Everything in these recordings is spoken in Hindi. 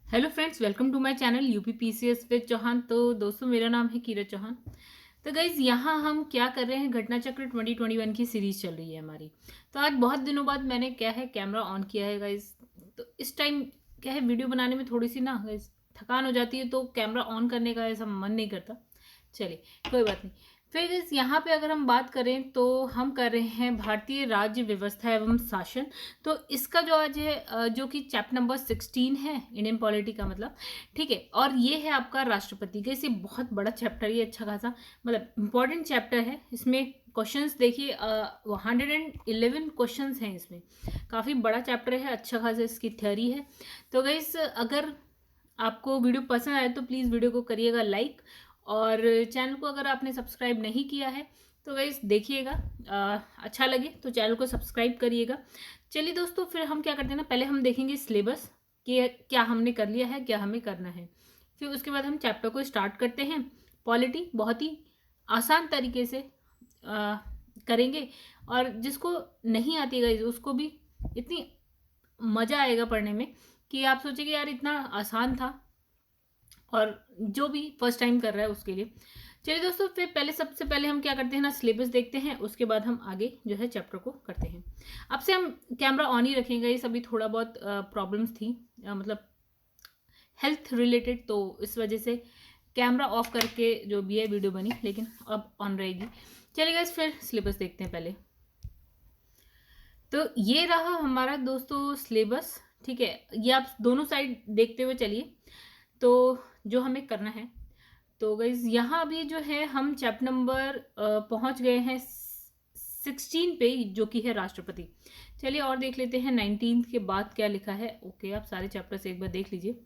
Hello friends, welcome to my channel UPPCS with Chauhan. तो दोस्तों, मेरा नाम है कीरत चौहान। तो गाइज, यहाँ हम क्या कर रहे हैं, घटना चक्र 2021 की सीरीज चल रही है हमारी। तो आज बहुत दिनों बाद मैंने क्या है कैमरा ऑन किया है गाइज। तो इस टाइम क्या है, वीडियो बनाने में थोड़ी सी ना गाइज थकान हो जाती है, तो कैमरा ऑन करने का ऐसा मन नहीं करता। चलिए, कोई बात नहीं। फिर इस यहाँ पे अगर हम बात करें तो हम कर रहे हैं भारतीय राज्य व्यवस्था एवं शासन। तो इसका जो आज है जो कि चैप्टर नंबर 16 है, इंडियन पॉलिटी का मतलब। ठीक है, और ये है आपका राष्ट्रपति का। इसे बहुत बड़ा चैप्टर, ये अच्छा खासा मतलब इंपॉर्टेंट चैप्टर है। इसमें क्वेश्चंस देखिए 111 क्वेश्चंस हैं इसमें। काफ़ी बड़ा चैप्टर है, अच्छा खासा इसकी थ्योरी है। तो गाइस, अगर आपको वीडियो पसंद आए तो प्लीज़ वीडियो को करिएगा लाइक, और चैनल को अगर आपने सब्सक्राइब नहीं किया है तो गाइस देखिएगा, अच्छा लगे तो चैनल को सब्सक्राइब करिएगा। चलिए दोस्तों, फिर हम क्या करते हैं ना, पहले हम देखेंगे सिलेबस कि क्या हमने कर लिया है, क्या हमें करना है। फिर उसके बाद हम चैप्टर को स्टार्ट करते हैं। पॉलिटी बहुत ही आसान तरीके से करेंगे, और जिसको नहीं आती गाइस उसको भी इतनी मज़ा आएगा पढ़ने में कि आप सोचेंगे यार इतना आसान था, और जो भी फर्स्ट टाइम कर रहा है उसके लिए। चलिए दोस्तों, फिर पहले सबसे पहले हम क्या करते हैं ना, सिलेबस देखते हैं। उसके बाद हम आगे जो है चैप्टर को करते हैं। अब से हम कैमरा ऑन ही रखेंगे। ये सभी थोड़ा बहुत प्रॉब्लम्स थी, मतलब हेल्थ रिलेटेड, तो इस वजह से कैमरा ऑफ करके जो भी है वीडियो बनी, लेकिन अब ऑन रहेगी। चलिए गाइस, फिर सिलेबस देखते हैं पहले। तो ये रहा हमारा दोस्तों सिलेबस। ठीक है, ये आप दोनों साइड देखते हुए चलिए। तो जो हमें करना है, तो गाइज यहाँ अभी जो है हम चैप्टर नंबर पहुंच गए हैं 16 पे, जो कि है राष्ट्रपति। चलिए और देख लेते हैं 19 के बाद क्या लिखा है। ओके, आप सारे चैप्टर से एक बार देख लीजिए।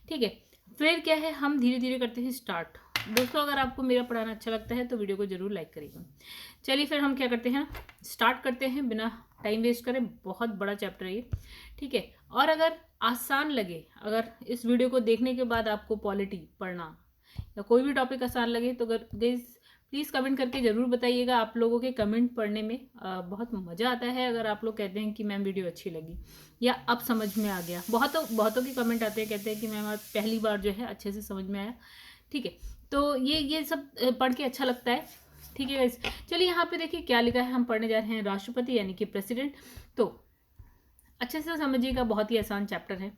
ठीक है, फिर क्या है, हम धीरे धीरे करते हैं स्टार्ट। दोस्तों, अगर आपको मेरा पढ़ाना अच्छा लगता है तो वीडियो को जरूर लाइक करिएगा। चलिए फिर हम क्या करते हैं, स्टार्ट करते हैं बिना टाइम वेस्ट करें। बहुत बड़ा चैप्टर है ये। ठीक है, और अगर आसान लगे, अगर इस वीडियो को देखने के बाद आपको पॉलिटी पढ़ना या कोई भी टॉपिक आसान लगे, तो अगर गाइस प्लीज़ कमेंट करके ज़रूर बताइएगा। आप लोगों के कमेंट पढ़ने में बहुत मज़ा आता है। अगर आप लोग कहते हैं कि मैम वीडियो अच्छी लगी या अब समझ में आ गया, बहुतों के कमेंट आते हैं, कहते हैं कि मैम आज पहली बार जो है अच्छे से समझ में आया। ठीक है, तो ये सब पढ़ के अच्छा लगता है। ठीक है गाइस, चलिए यहाँ पे देखिए क्या लिखा है। हम पढ़ने जा रहे हैं राष्ट्रपति यानी कि प्रेसिडेंट। तो अच्छे से समझिएगा, बहुत ही आसान चैप्टर है।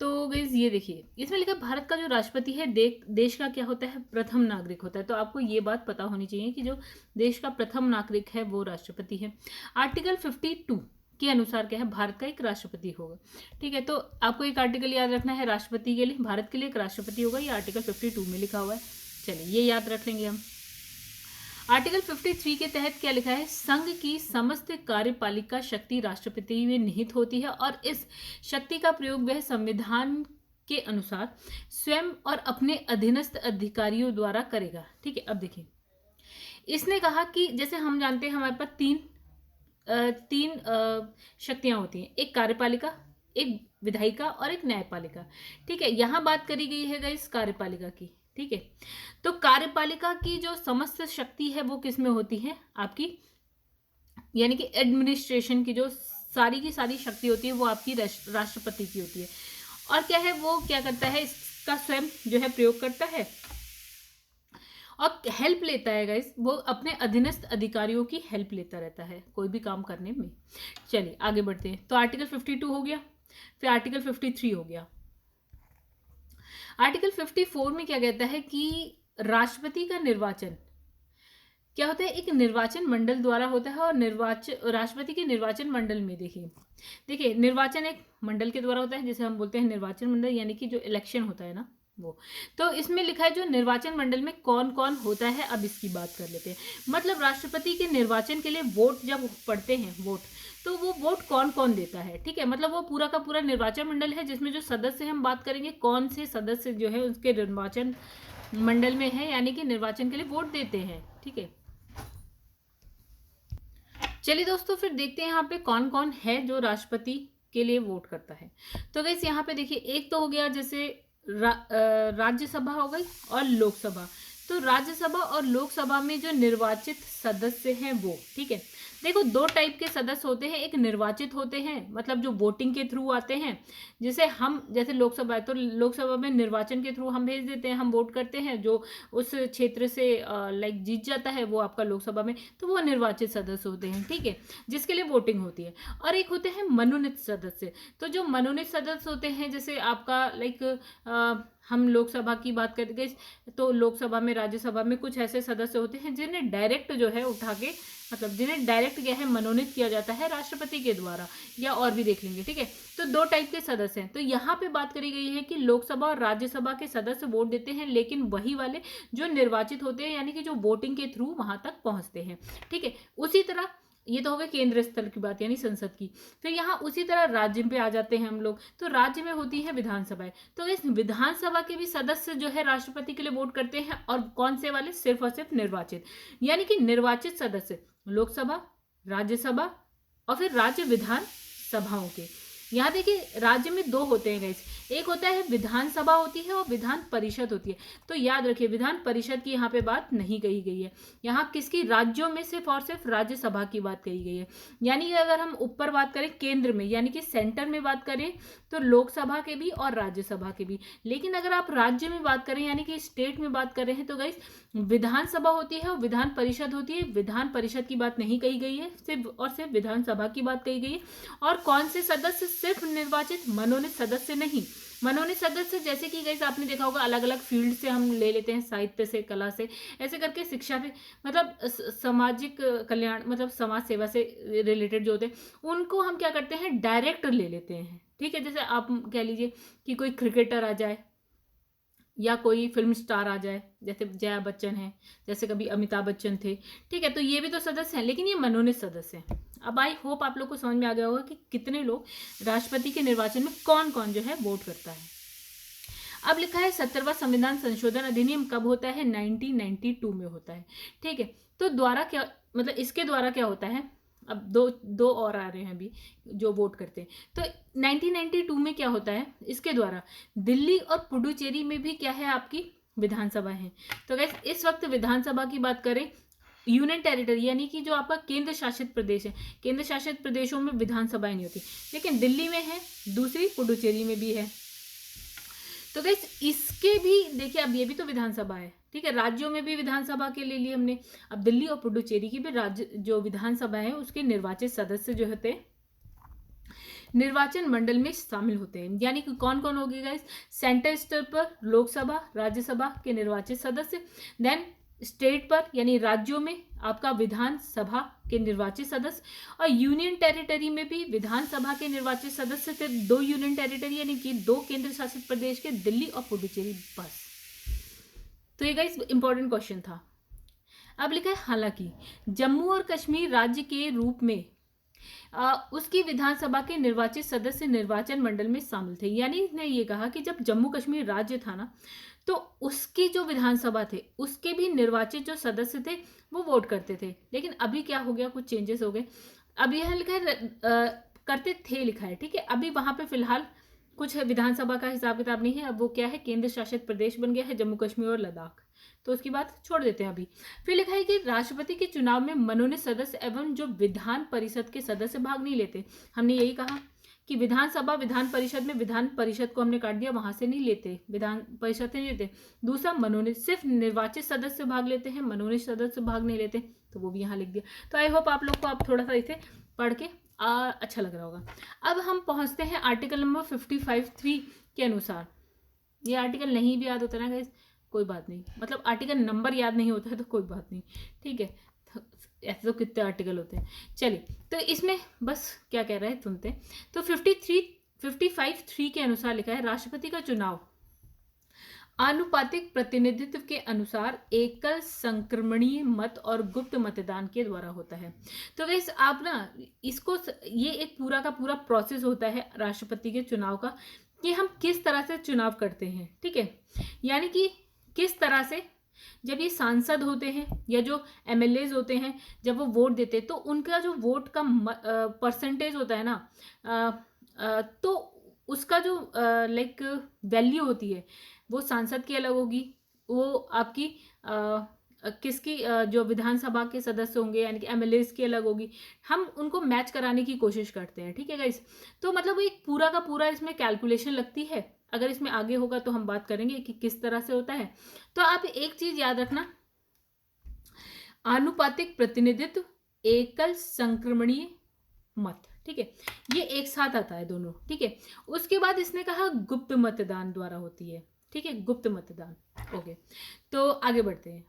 तो गाइज ये देखिए, इसमें लिखा भारत का जो राष्ट्रपति है देश का क्या होता है, प्रथम नागरिक होता है। तो आपको ये बात पता होनी चाहिए कि जो देश का प्रथम नागरिक है वो राष्ट्रपति है। आर्टिकल 52 के अनुसार क्या है, भारत का एक राष्ट्रपति होगा। ठीक है, तो आपको एक आर्टिकल याद रखना है राष्ट्रपति के लिए, भारत के लिए एक राष्ट्रपति होगा। ये आर्टिकल 52 में लिखा हुआ है। चलिए ये याद रख लेंगे हम। आर्टिकल 53 के तहत क्या लिखा है, संघ की समस्त कार्यपालिका शक्ति राष्ट्रपति में निहित होती है, और इस शक्ति का प्रयोग वह संविधान के अनुसार स्वयं और अपने अधीनस्थ अधिकारियों द्वारा करेगा। ठीक है, अब देखिए, इसने कहा कि जैसे हम जानते हैं हमारे पास तीन शक्तियां होती हैं, एक कार्यपालिका, एक विधायिका और एक न्यायपालिका। ठीक है, यहां बात करी गई है गाइस कार्यपालिका की। ठीक है, तो कार्यपालिका की जो समस्त शक्ति है वो किस में होती है, आपकी यानी कि एडमिनिस्ट्रेशन की जो सारी की सारी शक्ति होती है वो आपकी राष्ट्रपति की होती है। और क्या है, वो क्या करता है, इसका स्वयं जो है प्रयोग करता है और हेल्प लेता है गाइस। वो अपने अधीनस्थ अधिकारियों की हेल्प लेता रहता है कोई भी काम करने में। चलिए आगे बढ़ते हैं। तो आर्टिकल 52 हो गया, फिर आर्टिकल 53 हो गया। आर्टिकल 54 में क्या कहता है कि राष्ट्रपति का निर्वाचन क्या होता है, एक निर्वाचन मंडल द्वारा होता है। और राष्ट्रपति के निर्वाचन मंडल में देखिए निर्वाचन एक मंडल के द्वारा होता है, जैसे हम बोलते हैं निर्वाचन मंडल, यानी कि जो इलेक्शन होता है ना वो। तो इसमें लिखा है जो निर्वाचन मंडल में कौन कौन होता है। अब इसकी बात कर लेते हैं। मतलब राष्ट्रपति के निर्वाचन के लिए वोट जब पड़ते हैं, तो वो वोट कौन कौन देता है। ठीक है, मतलब वो पूरा का पूरा निर्वाचन मंडल है, जिसमें जो सदस्य हम बात करेंगे कौन से सदस्य जो है उसके निर्वाचन मंडल में है, यानी कि निर्वाचन के लिए वोट देते हैं। ठीक है, चलिए दोस्तों, फिर देखते हैं यहाँ पे कौन कौन है जो राष्ट्रपति के लिए वोट करता है। तो गाइस यहाँ पे देखिए, एक तो हो गया जैसे राज्यसभा हो गई और लोकसभा। तो राज्यसभा और लोकसभा में जो निर्वाचित सदस्य हैं वो, ठीक है, देखो, दो टाइप के सदस्य होते हैं, एक निर्वाचित होते हैं, मतलब जो वोटिंग के थ्रू आते हैं, जिसे हम जैसे लोकसभा है तो लोकसभा में निर्वाचन के थ्रू हम भेज देते हैं, हम वोट करते हैं, जो उस क्षेत्र से लाइक जीत जाता है वो आपका लोकसभा में, तो वो निर्वाचित सदस्य होते हैं, ठीक है, जिसके लिए वोटिंग होती है। और एक होते हैं मनोनीत सदस्य। तो जो मनोनीत सदस्य होते हैं, जैसे आपका लाइक हम लोकसभा की बात करते तो लोकसभा में, राज्यसभा में कुछ ऐसे सदस्य होते हैं जिन्हें डायरेक्ट जो है उठा के, मतलब जिन्हें डायरेक्ट क्या है मनोनीत किया जाता है राष्ट्रपति के द्वारा, या और भी देख लेंगे, ठीक है। तो दो टाइप के सदस्य हैं। तो यहाँ पे बात करी गई है कि लोकसभा और राज्यसभा के सदस्य वोट देते हैं, लेकिन वही वाले जो निर्वाचित होते हैं, यानी कि जो वोटिंग के थ्रू वहां तक पहुंचते हैं, ठीक है। उसी तरह ये तो हो गई केंद्र स्तर की बात, यानी संसद की। फिर यहाँ उसी तरह राज्य पे आ जाते हैं हम लोग। तो राज्य में होती है विधानसभाएं। तो इस विधानसभा के भी सदस्य जो है राष्ट्रपति के लिए वोट करते हैं, और कौन से वाले, सिर्फ और सिर्फ निर्वाचित, यानी कि निर्वाचित सदस्य लोकसभा, राज्यसभा और फिर राज्य विधान सभाओं के। यहाँ देखिए, राज्य में दो होते हैं गाइस, एक होता है विधानसभा होती है और विधान परिषद होती है। तो याद रखिए, विधान परिषद की यहाँ पे बात नहीं कही गई है। यहाँ किसकी, राज्यों में सिर्फ और सिर्फ राज्यसभा की बात कही गई है। यानी कि अगर हम ऊपर बात करें केंद्र में, यानी कि सेंटर में बात करें, तो लोकसभा के भी और राज्यसभा के भी। लेकिन अगर आप राज्य में बात करें, यानी कि स्टेट में बात कर रहे हैं, तो गाइस विधानसभा होती है और विधान परिषद होती है। विधान परिषद की बात नहीं कही गई है, सिर्फ और सिर्फ विधानसभा की बात कही गई है। और कौन से सदस्य, सिर्फ निर्वाचित, मनोनीत सदस्य नहीं। मनोनीत सदस्य जैसे कि गाइस आपने देखा होगा, अलग अलग फील्ड से हम ले लेते हैं, साहित्य से, कला से, ऐसे करके शिक्षा पे, मतलब सामाजिक कल्याण, मतलब समाज सेवा से रिलेटेड जो होते हैं, उनको हम क्या करते हैं, डायरेक्ट ले लेते हैं, ठीक है। जैसे आप कह लीजिए कि कोई क्रिकेटर आ जाए या कोई फिल्म स्टार आ जाए, जैसे जया बच्चन है, जैसे कभी अमिताभ बच्चन थे, ठीक है। तो ये भी तो सदस्य हैं, लेकिन ये मनोनीत सदस्य हैं। अब आई होप आप लोग को समझ में आ गया होगा कि कितने लोग राष्ट्रपति के निर्वाचन में कौन कौन जो है वोट करता है। अब लिखा है 17वां संविधान संशोधन अधिनियम कब होता है, 1992 में होता है, ठीक है। तो द्वारा क्या, मतलब इसके द्वारा क्या होता है, अब दो दो और आ रहे हैं अभी जो वोट करते हैं। तो 1992 में क्या होता है, इसके द्वारा दिल्ली और पुडुचेरी में भी क्या है, आपकी विधानसभा है। तो गाइस इस वक्त विधानसभा की बात करें, यूनियन टेरिटरी यानी कि जो आपका केंद्र शासित प्रदेश है, केंद्र शासित प्रदेशों में विधानसभाएं नहीं होती, लेकिन दिल्ली में है, दूसरी पुडुचेरी में भी है। तो गाइस इसके भी देखिए, अब ये भी तो विधानसभा है, ठीक है। राज्यों में भी विधानसभा के ले लिए हमने, अब दिल्ली और पुडुचेरी की भी राज्य जो विधानसभा है उसके निर्वाचित सदस्य जो होते हैं निर्वाचन मंडल में शामिल होते हैं। यानी कि कौन कौन होगी गाइस, सेंटर स्तर पर लोकसभा, राज्यसभा के निर्वाचित सदस्य, देन स्टेट पर यानी राज्यों में आपका विधानसभा के निर्वाचित सदस्य, और यूनियन टेरिटरी में भी विधानसभा के निर्वाचित सदस्य थे, दो यूनियन टेरिटरी यानी कि दो केंद्र शासित प्रदेश के, दिल्ली और पुडुचेरी, बस। तो ये गाइस इंपॉर्टेंट क्वेश्चन था। अब लिखा है हालांकि जम्मू और कश्मीर राज्य के रूप में उसकी विधानसभा के निर्वाचित सदस्य निर्वाचन मंडल में शामिल थे। यानी इसने ये कहा कि जब जम्मू कश्मीर राज्य था ना, तो उसकी जो विधानसभा थे उसके भी निर्वाचित जो सदस्य थे वो वोट करते थे। लेकिन अभी क्या हो गया, कुछ चेंजेस हो गए। अब यह लिखा है करते थे लिखा है, ठीक है। अभी वहां पे फिलहाल कुछ विधानसभा का हिसाब किताब नहीं है। अब वो क्या है, केंद्र शासित प्रदेश बन गया है जम्मू कश्मीर और लद्दाख। तो उसकी बात छोड़ देते हैं अभी। फिर लिखा है कि राष्ट्रपति के चुनाव में मनोनीत सदस्य एवं जो विधान परिषद के सदस्य भाग नहीं लेते। हमने यही कहा कि विधानसभा, विधान परिषद में विधान परिषद को हमने काट दिया, वहां से नहीं लेते, विधान परिषद से नहीं लेते। दूसरा मनोनीत, सिर्फ निर्वाचित सदस्य भाग लेते हैं, मनोनीत सदस्य भाग नहीं लेते, तो वो भी यहाँ लिख दिया। तो आई होप आप लोग को आप थोड़ा सा इसे पढ़ के अच्छा लग रहा होगा। अब हम पहुंचते हैं आर्टिकल नंबर 55(3) के अनुसार। ये आर्टिकल नहीं भी याद होता ना गाइस, कोई बात नहीं, मतलब आर्टिकल नंबर याद नहीं होता है तो कोई बात नहीं, ठीक है। ऐसे तो कितने आर्टिकल होते हैं। चलिए, तो इसमें बस क्या कह रहा है सुनते हैं। तो 55(3) के अनुसार लिखा है राष्ट्रपति का चुनाव आनुपातिक प्रतिनिधित्व के अनुसार एकल संक्रमणीय मत और गुप्त मतदान के द्वारा होता है। तो गाइस आप ना इसको, ये एक पूरा का पूरा प्रोसेस होता है राष्ट्रपति के चुनाव का, कि हम किस तरह से चुनाव करते हैं, ठीक है। यानी कि किस तरह से जब ये सांसद होते हैं या जो एमएलएज होते हैं, जब वो वोट देते हैं, तो उनका जो वोट का परसेंटेज होता है ना, तो उसका जो वैल्यू होती है वो सांसद की अलग होगी, वो आपकी किसकी जो विधानसभा के सदस्य होंगे यानी कि एमएलएस की अलग होगी, हम उनको मैच कराने की कोशिश करते हैं। ठीक है गाइस, तो मतलब एक पूरा का पूरा इसमें कैलकुलेशन लगती है। अगर इसमें आगे होगा तो हम बात करेंगे कि किस तरह से होता है। तो आप एक चीज याद रखना, आनुपातिक प्रतिनिधित्व, एकल संक्रमणीय मत, ठीक है, ये एक साथ आता है दोनों। ठीक है, उसके बाद इसने कहा गुप्त मतदान द्वारा होती है। ठीक है, गुप्त मतदान। ओके, तो आगे बढ़ते हैं।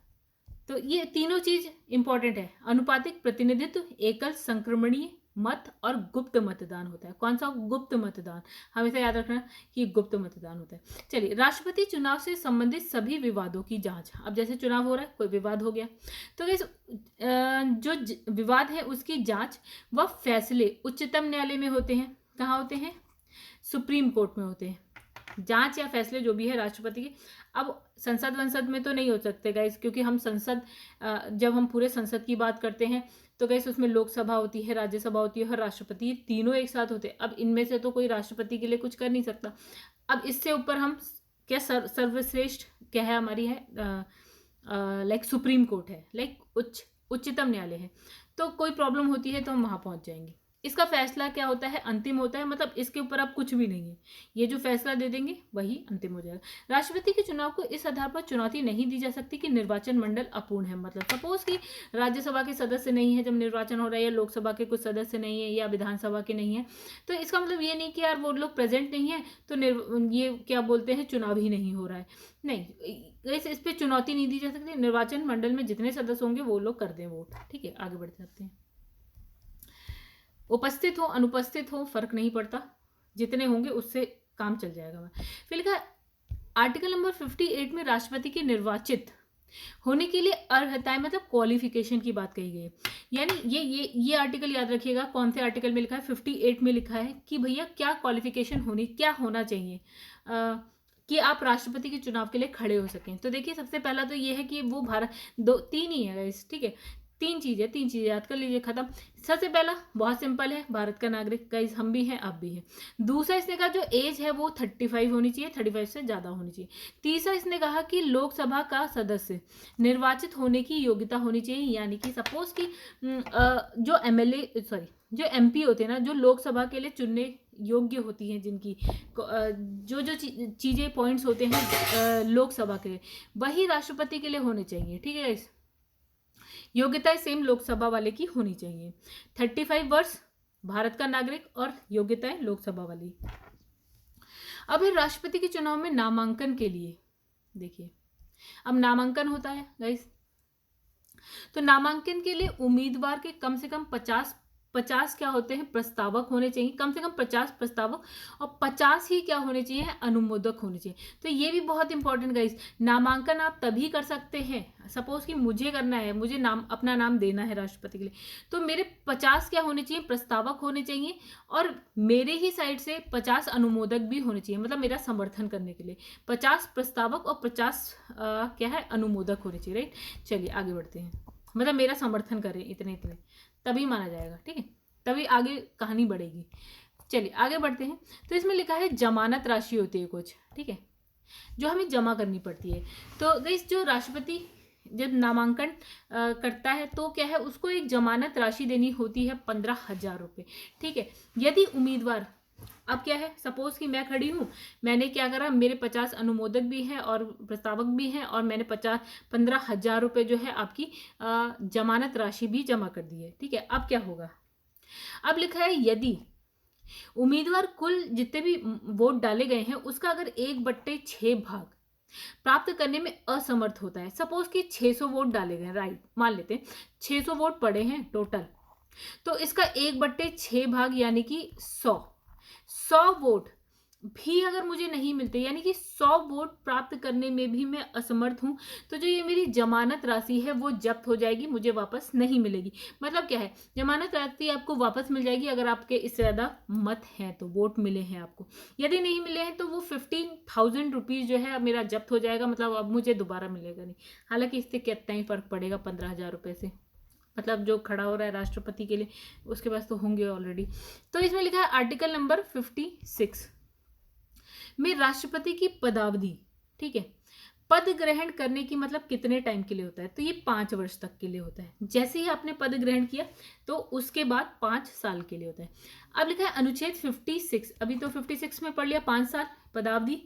तो ये तीनों चीज इंपॉर्टेंट है, अनुपातिक प्रतिनिधित्व, एकल संक्रमणीय मत और गुप्त मतदान होता है। कौन सा गुप्त मतदान, हमेशा याद रखना कि गुप्त मतदान होता है। चलिए, राष्ट्रपति चुनाव से संबंधित सभी विवादों की जांच। अब जैसे चुनाव हो रहा है, कोई विवाद हो गया, तो इस जो विवाद है उसकी जांच व फैसले उच्चतम न्यायालय में होते हैं। कहाँ होते हैं? सुप्रीम कोर्ट में होते हैं। जांच या फैसले जो भी है राष्ट्रपति के, अब संसद वंसद में तो नहीं हो सकते गाइस, क्योंकि हम संसद, जब हम पूरे संसद की बात करते हैं तो गाइस उसमें लोकसभा होती है, राज्यसभा होती है और राष्ट्रपति, तीनों एक साथ होते हैं। अब इनमें से तो कोई राष्ट्रपति के लिए कुछ कर नहीं सकता। अब इससे ऊपर हम क्या सर्वश्रेष्ठ क्या है हमारी है, लाइक सुप्रीम कोर्ट है, लाइक उच्चतम न्यायालय है। तो कोई प्रॉब्लम होती है तो हम वहां पहुंच जाएंगे। इसका फैसला क्या होता है? अंतिम होता है, मतलब इसके ऊपर अब कुछ भी नहीं है, ये जो फैसला दे देंगे वही अंतिम हो जाएगा। राष्ट्रपति के चुनाव को इस आधार पर चुनौती नहीं दी जा सकती कि निर्वाचन मंडल अपूर्ण है। मतलब सपोज कि राज्यसभा के सदस्य नहीं है जब निर्वाचन हो रहा है, या लोकसभा के कुछ सदस्य नहीं है, या विधानसभा के नहीं है, तो इसका मतलब ये नहीं कि यार वो लोग प्रेजेंट नहीं है तो ये क्या बोलते हैं, चुनाव ही नहीं हो रहा है। नहीं, इस पर चुनौती नहीं दी जा सकती। निर्वाचन मंडल में जितने सदस्य होंगे वो लोग कर दें वोट। ठीक है, आगे बढ़ सकते हैं। उपस्थित हो अनुपस्थित हो फर्क नहीं पड़ता, जितने होंगे उससे काम चल जाएगा। फिर लिखा आर्टिकल नंबर 58 में राष्ट्रपति के निर्वाचित होने के लिए अर्हताएं, मतलब क्वालिफिकेशन की बात कही गई है। यानी ये आर्टिकल याद रखिएगा, कौन से आर्टिकल में लिखा है? 58 में लिखा है कि भैया क्या क्वालिफिकेशन क्या होना चाहिए कि आप राष्ट्रपति के चुनाव के लिए खड़े हो सकें। तो देखिए, सबसे पहला तो ये है कि वो भारत, तीन ही है गाइस। ठीक है, तीन चीजें याद कर लीजिए, खत्म। सबसे पहला बहुत सिंपल है, भारत का नागरिक, गाइस हम भी हैं, आप भी हैं। दूसरा इसने कहा जो एज है वो 35 होनी चाहिए, 35 से ज्यादा होनी चाहिए। तीसरा इसने कहा कि लोकसभा का सदस्य निर्वाचित होने की योग्यता होनी चाहिए, यानी कि सपोज कि जो एमएलए जो एमपी होते हैं ना, जो लोकसभा के लिए चुनने योग्य होती हैं, जिनकी जो जो चीजें पॉइंट्स होते हैं लोकसभा के लिए, वही राष्ट्रपति के लिए होने चाहिए। ठीक है गाइस, योग्यताएं सेम लोकसभा वाले की होनी चाहिए। 35 वर्ष, भारत का नागरिक, और योग्यताएं लोकसभा वाली। अब है राष्ट्रपति के चुनाव में नामांकन के लिए। देखिए, अब नामांकन होता है गाइस, तो नामांकन के लिए उम्मीदवार के कम से कम 50 क्या होते हैं, प्रस्तावक होने चाहिए। कम से कम 50 प्रस्तावक, और 50 ही क्या होने चाहिए, अनुमोदक होने चाहिए। तो ये भी बहुत इंपॉर्टेंट गाइस, नामांकन आप तभी कर सकते हैं, सपोज कि मुझे करना है, मुझे अपना नाम देना है राष्ट्रपति के लिए, तो मेरे 50 क्या होने चाहिए, प्रस्तावक होने चाहिए, और मेरे ही साइड से 50 अनुमोदक भी होने चाहिए, मतलब मेरा समर्थन करने के लिए 50 प्रस्तावक और 50 क्या है, अनुमोदक होने चाहिए। राइट, चलिए आगे बढ़ते हैं। मतलब मेरा समर्थन करें इतने तभी माना जाएगा। ठीक है, तभी आगे कहानी बढ़ेगी। चलिए आगे बढ़ते हैं। तो इसमें लिखा है जमानत राशि होती है कुछ, ठीक है, जो हमें जमा करनी पड़ती है। तो गाइस, जो राष्ट्रपति जब नामांकन करता है तो क्या है, उसको एक जमानत राशि देनी होती है 15,000 रुपये। ठीक है, यदि उम्मीदवार, अब क्या है, सपोज कि मैं खड़ी हूँ, मैंने क्या करा, मेरे 50 अनुमोदक भी हैं और प्रस्तावक भी हैं, और मैंने 15,000 रुपये जो है आपकी जमानत राशि भी जमा कर दी है। ठीक है, अब क्या होगा, अब लिखा है यदि उम्मीदवार कुल जितने भी वोट डाले गए हैं उसका अगर 1/6 भाग प्राप्त करने में असमर्थ होता है, सपोज कि 600 वोट डाले गए, राइट, मान लेते हैं 600 वोट पड़े हैं टोटल, तो इसका 1/6 भाग यानी कि 100 वोट भी अगर मुझे नहीं मिलते, यानी कि 100 वोट प्राप्त करने में भी मैं असमर्थ हूं, तो जो ये मेरी जमानत राशि है वो जब्त हो जाएगी, मुझे वापस नहीं मिलेगी। मतलब क्या है, जमानत राशि आपको वापस मिल जाएगी अगर आपके इससे ज्यादा मत हैं, तो वोट मिले हैं आपको। यदि नहीं मिले हैं तो वो 15,000 रुपीज जो है मेरा जब्त हो जाएगा, मतलब अब मुझे दोबारा मिलेगा नहीं। हालांकि इससे कितना ही फर्क पड़ेगा 15,000 रुपये से, मतलब जो खड़ा हो रहा है राष्ट्रपति के लिए उसके पास तो होंगे ऑलरेडी। तो इसमें लिखा है आर्टिकल नंबर 56 में राष्ट्रपति की पदावधि, ठीक है, पद ग्रहण करने की मतलब कितने टाइम के लिए होता है, तो ये 5 वर्ष तक के लिए होता है। जैसे ही आपने पद ग्रहण किया तो उसके बाद 5 साल के लिए होता है। अब लिखा है अनुच्छेद 56, अभी तो 56 में पढ़ लिया 5 साल पदावधि।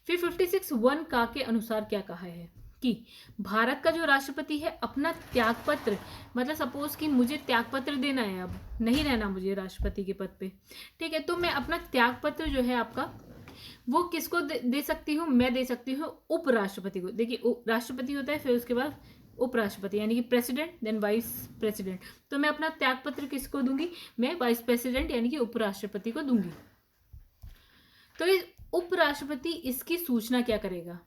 फिर 56(1) का के अनुसार क्या कहा है कि भारत का जो राष्ट्रपति है अपना त्यागपत्र, मतलब सपोज कि मुझे त्यागपत्र देना है, अब नहीं रहना मुझे राष्ट्रपति के पद पे, ठीक है, तो मैं अपना त्यागपत्र जो है आपका वो किसको दे सकती हूँ, मैं दे सकती हूँ उपराष्ट्रपति को। देखिए राष्ट्रपति होता है, फिर उसके बाद उपराष्ट्रपति यानी कि प्रेसिडेंट देन वाइस प्रेसिडेंट। तो मैं अपना त्यागपत्र किसको दूंगी, मैं वाइस प्रेसिडेंट यानी कि उपराष्ट्रपति को दूंगी। तो इस उपराष्ट्रपति इसकी सूचना क्या करेगा,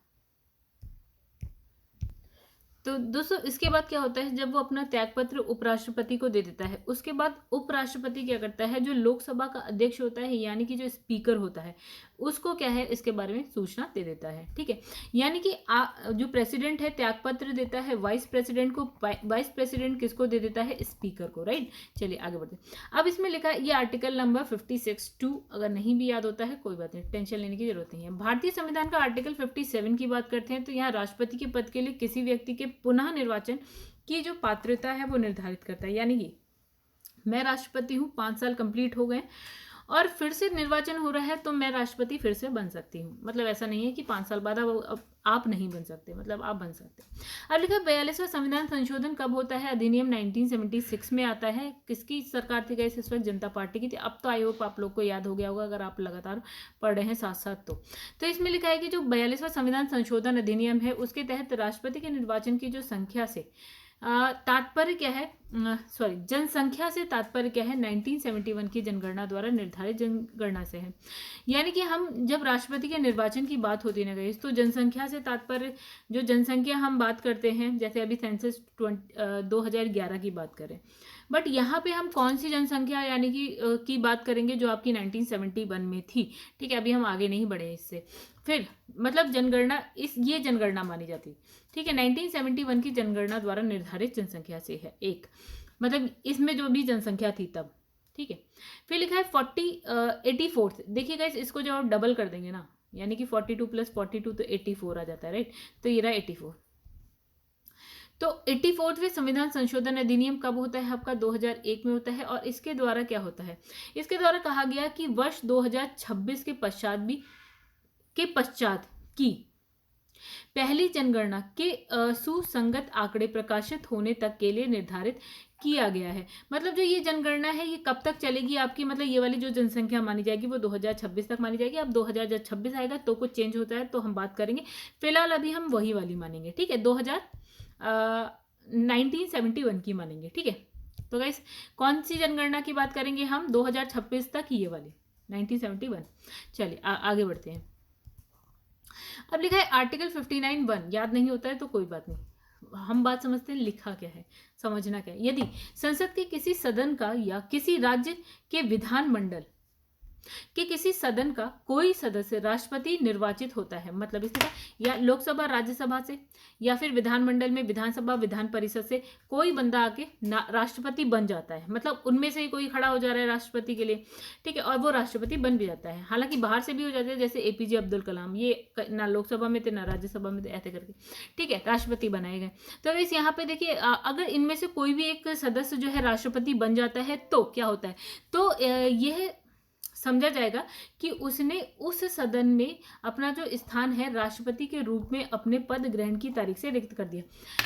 तो दोस्तों इसके बाद क्या होता है, जब वो अपना त्यागपत्र उपराष्ट्रपति को दे देता है, उसके बाद उपराष्ट्रपति क्या करता है, जो लोकसभा का अध्यक्ष होता है यानी कि जो स्पीकर होता है उसको क्या है इसके बारे में सूचना दे देता है। ठीक है, यानी कि जो प्रेसिडेंट है त्यागपत्र देता है वाइस प्रेसिडेंट को, वाइस प्रेसिडेंट किसको दे देता है, स्पीकर को, राइट। चलिए आगे बढ़ते हैं। अब इसमें लिखा है ये आर्टिकल नंबर 56(2), अगर नहीं भी याद होता है कोई बात नहीं, टेंशन लेने की जरूरत नहीं है। भारतीय संविधान का आर्टिकल 57 की बात करते हैं तो यहाँ राष्ट्रपति के पद के लिए किसी व्यक्ति के पुनः निर्वाचन की जो पात्रता है वो निर्धारित करता है। यानी कि मैं राष्ट्रपति हूँ, 5 साल कंप्लीट हो गए और फिर से निर्वाचन हो रहा है तो मैं राष्ट्रपति फिर से बन सकती हूँ। मतलब ऐसा नहीं है कि 5 साल बाद अब आप नहीं बन सकते, मतलब आप बन सकते। अब लिखा 42वां संविधान संशोधन कब होता है, अधिनियम 1976 में आता है। किसकी सरकार थी गाइस इस वक्त, जनता पार्टी की थी। अब तो आई होप आप लोग को याद हो गया होगा अगर आप लगातार पढ़ रहे हैं साथ साथ। तो इसमें लिखा है कि जो 42वां संविधान संशोधन अधिनियम है उसके तहत राष्ट्रपति के निर्वाचन की जो संख्या से तात्पर्य क्या है, जनसंख्या से तात्पर्य क्या है, 1971 की जनगणना द्वारा निर्धारित जनगणना से है। यानी कि हम जब राष्ट्रपति के निर्वाचन की बात होती है ना गाइस, तो जनसंख्या से तात्पर्य जो जनसंख्या हम बात करते हैं, जैसे अभी सेंसस 2011 की बात करें, बट यहाँ पे हम कौन सी जनसंख्या यानी कि की बात करेंगे, जो आपकी 1971 में थी। ठीक है, अभी हम आगे नहीं बढ़े इससे। फिर मतलब जनगणना ये जनगणना मानी जाती। ठीक है, 1971 की जनगणना द्वारा निर्धारित जनसंख्या से है एक, मतलब इसमें जो भी जनसंख्या थी तब। ठीक है, फिर लिखा है 84। देखिए गाइस, इसको जब आप डबल कर देंगे ना, यानी कि 42 + 42 तो 84 आ जाता है, राइट। तो ये रहा 84। तो 84वें संविधान संशोधन अधिनियम कब होता है आपका, 2001 में होता है। और इसके द्वारा क्या होता है, इसके द्वारा कहा गया कि वर्ष 2026 के पश्चात की पहली जनगणना के सुसंगत आंकड़े प्रकाशित होने तक के लिए निर्धारित किया गया है। मतलब जो ये जनगणना है ये कब तक चलेगी आपकी, मतलब ये वाली जो जनसंख्या मानी जाएगी वो 2026 तक मानी जाएगी। अब 2026 आएगा तो कुछ चेंज होता है तो हम बात करेंगे, फिलहाल अभी हम वही वाली मानेंगे। ठीक है, 1971 की मानेंगे। ठीक है, तो गाइस कौन सी जनगणना की बात करेंगे हम, 2026 तक ये वाली 1971। चलिए आगे बढ़ते हैं। अब लिखा है आर्टिकल 59(1), याद नहीं होता है तो कोई बात नहीं, हम बात समझते हैं लिखा क्या है, समझना क्या है। यदि संसद के किसी सदन का या किसी राज्य के विधानमंडल कि किसी सदन का कोई सदस्य राष्ट्रपति निर्वाचित होता है, मतलब इसका या लोकसभा राज्यसभा से या फिर विधानमंडल में विधानसभा विधान परिषद से कोई बंदा आके राष्ट्रपति बन जाता है, मतलब उनमें से ही कोई खड़ा हो जा रहा है राष्ट्रपति के लिए। ठीक है, और वो राष्ट्रपति बन भी जाता है, हालांकि बाहर से भी हो जाते हैं, जैसे APJ अब्दुल कलाम, ये ना लोकसभा में थे ना राज्यसभा में थे, ऐसे करके ठीक है राष्ट्रपति बनाए गए। तो इस यहाँ पे देखिए अगर इनमें से कोई भी एक सदस्य जो है राष्ट्रपति बन जाता है तो क्या होता है, तो यह समझा जाएगा कि उसने उस सदन में अपना जो स्थान है राष्ट्रपति के रूप में अपने पद ग्रहण की तारीख से रिक्त कर दिया।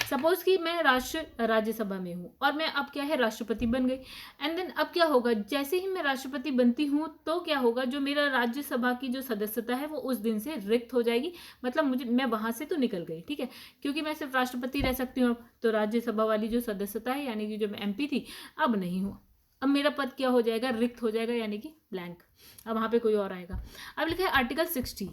सपोज कि मैं राज्यसभा में हूँ और मैं अब क्या है राष्ट्रपति बन गई, एंड देन अब क्या होगा, जैसे ही मैं राष्ट्रपति बनती हूँ तो क्या होगा, जो मेरा राज्यसभा की जो सदस्यता है वो उस दिन से रिक्त हो जाएगी, मतलब मैं वहां से तो निकल गई। ठीक है, क्योंकि मैं सिर्फ राष्ट्रपति रह सकती हूँ, तो राज्यसभा वाली जो सदस्यता है यानी कि जो मैं MP थी अब नहीं हूँ, अब मेरा पद क्या हो जाएगा, रिक्त हो जाएगा, यानी कि ब्लैंक, अब वहां पे कोई और आएगा। अब लिखा है आर्टिकल 60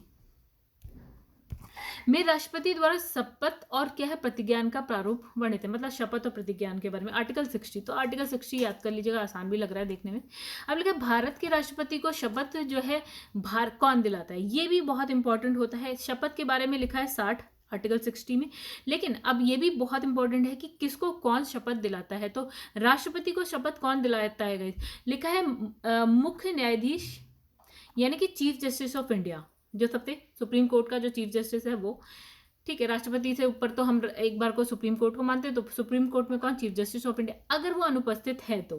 में राष्ट्रपति द्वारा शपथ और क्या है प्रतिज्ञान का प्रारूप वर्णित है, मतलब शपथ और प्रतिज्ञान के बारे में आर्टिकल 60। तो आर्टिकल 60 याद कर लीजिएगा, आसान भी लग रहा है देखने में। अब लिखा है भारत के राष्ट्रपति को शपथ जो है कौन दिलाता है, ये भी बहुत इंपॉर्टेंट होता है। शपथ के बारे में लिखा है 60 आर्टिकल 60 में, लेकिन अब ये भी बहुत इंपॉर्टेंट है कि किसको कौन शपथ दिलाता है। तो राष्ट्रपति को शपथ कौन दिलाता है, लिखा है मुख्य न्यायाधीश यानी कि चीफ जस्टिस ऑफ इंडिया, जो सबसे सुप्रीम कोर्ट का जो चीफ जस्टिस है वो, ठीक है, राष्ट्रपति से ऊपर तो हम एक बार को सुप्रीम कोर्ट को मानते हैं, तो सुप्रीम कोर्ट में कौन, चीफ जस्टिस ऑफ इंडिया। अगर वो अनुपस्थित है तो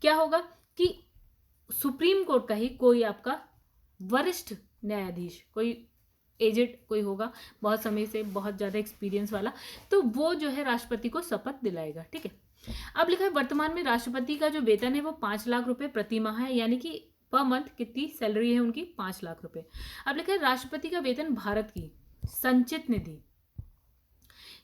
क्या होगा कि सुप्रीम कोर्ट का ही कोई आपका वरिष्ठ न्यायाधीश, कोई एजेड कोई होगा, बहुत समय से बहुत ज्यादा एक्सपीरियंस वाला, तो वो जो है राष्ट्रपति को शपथ दिलाएगा। ठीक है, अब लिखा है वर्तमान में राष्ट्रपति का जो वेतन है वो 5 लाख रुपए प्रति माह है, यानी कि पर मंथ कितनी सैलरी है उनकी, 5 लाख रुपए। अब लिखा है राष्ट्रपति का वेतन भारत की संचित निधि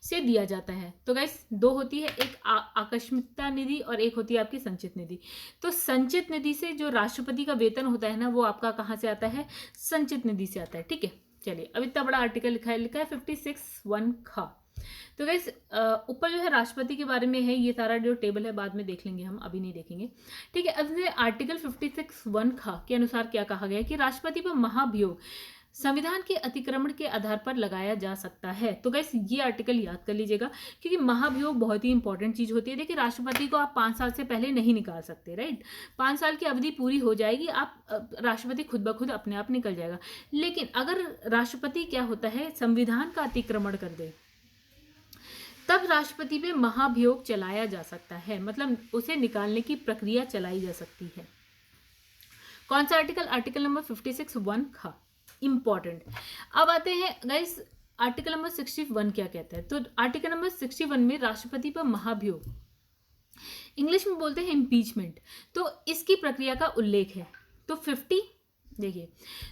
से दिया जाता है। तो गाइस दो होती है, एक आकस्मिकता निधि और एक होती है आपकी संचित निधि। तो संचित निधि से जो राष्ट्रपति का वेतन होता है ना, वो आपका कहाँ से आता है, संचित निधि से आता है। ठीक है, चलिए अब इतना बड़ा आर्टिकल लिखा है 56(1) खा। तो गाइस ऊपर जो है राष्ट्रपति के बारे में है, ये सारा जो टेबल है बाद में देख लेंगे हम, अभी नहीं देखेंगे। ठीक है, अब आर्टिकल 56(1) खा के अनुसार क्या कहा गया है कि राष्ट्रपति पर महाभियोग संविधान के अतिक्रमण के आधार पर लगाया जा सकता है। तो गाइस ये आर्टिकल याद कर लीजिएगा, क्योंकि महाभियोग बहुत ही इंपॉर्टेंट चीज होती है। देखिए राष्ट्रपति को आप 5 साल से पहले नहीं निकाल सकते, राइट। 5 साल की अवधि पूरी हो जाएगी, आप राष्ट्रपति खुद ब खुद अपने आप निकल जाएगा। लेकिन अगर राष्ट्रपति क्या होता है, संविधान का अतिक्रमण कर दे, तब राष्ट्रपति पे महाभियोग चलाया जा सकता है, मतलब उसे निकालने की प्रक्रिया चलाई जा सकती है। कौन सा आर्टिकल, आर्टिकल नंबर 56(1) खा, इंपॉर्टेंट। अब आते हैं गाइस आर्टिकल नंबर 61 क्या कहता है। तो आर्टिकल नंबर 61 में राष्ट्रपति पर महाभियोग, इंग्लिश में बोलते हैं इम्पीचमेंट, तो इसकी प्रक्रिया का उल्लेख है। तो 50 देखिए,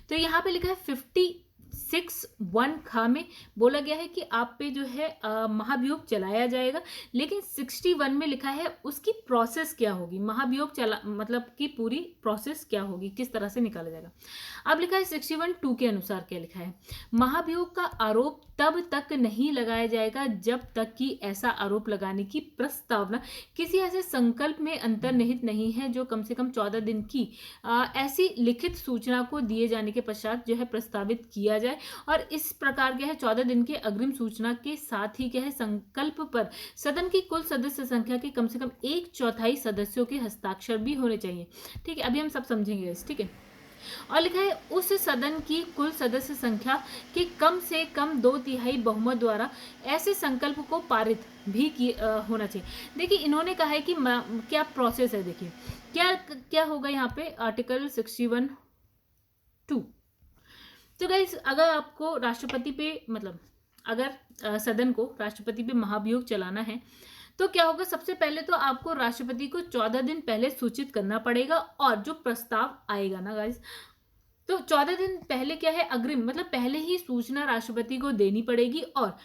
तो यहाँ पे लिखा है 56(1) खा में बोला गया है कि आप पे जो है महाभियोग चलाया जाएगा, लेकिन 61 में लिखा है उसकी प्रोसेस क्या होगी, महाभियोग चला मतलब कि पूरी प्रोसेस क्या होगी, किस तरह से निकाला जाएगा। अब लिखा है 61(2) के अनुसार क्या लिखा है, महाभियोग का आरोप तब तक नहीं लगाया जाएगा जब तक कि ऐसा आरोप लगाने की प्रस्तावना किसी ऐसे संकल्प में अंतर्निहित नहीं है जो कम से कम 14 दिन की ऐसी लिखित सूचना को दिए जाने के पश्चात जो है प्रस्तावित किया जाए। और इस प्रकार क्या है, 14 दिन के अग्रिम सूचना के साथ ही क्या है, संकल्प पर सदन की कुल सदस्य संख्या के कम से कम 1/4 सदस्यों के हस्ताक्षर भी होने चाहिए। ठीक है, अभी हम सब समझेंगे इस, ठीक है। और लिखा है उस सदन की कुल सदस्य संख्या के कम से कम 2/3 बहुमत द्वारा ऐसे संकल्प को पारित भी होना चाहिए। देखिए इन्होंने कहा है कि क्या प्रोसेस है, देखिए क्या क्या होगा यहाँ पे आर्टिकल 61(2). तो गाइस अगर आपको राष्ट्रपति पे मतलब अगर सदन को राष्ट्रपति पे महाभियोग चलाना है तो क्या होगा, सबसे पहले तो आपको राष्ट्रपति को 14 दिन पहले सूचित करना पड़ेगा। और जो प्रस्ताव आएगा ना गाइस, तो 14 दिन पहले क्या है, अग्रिम मतलब पहले ही सूचना राष्ट्रपति को देनी पड़ेगी और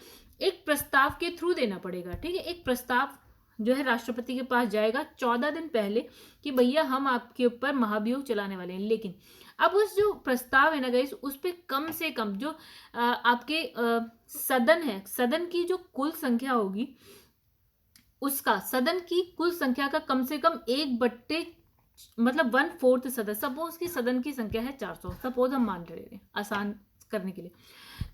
एक प्रस्ताव के थ्रू देना पड़ेगा। ठीक है, एक प्रस्ताव जो है राष्ट्रपति के पास जाएगा 14 दिन पहले कि भैया हम आपके ऊपर महाभियोग चलाने वाले हैं। लेकिन अब उस जो प्रस्ताव है ना गाइस, उस पर कम से कम जो आपके सदन है, सदन की जो कुल संख्या होगी, उसका सदन की कुल संख्या का कम से कम 1/4 मतलब 1/4 सदस्य, सपोज की सदन की संख्या है 400, सपोज हम मान रहे हैं आसान करने के लिए,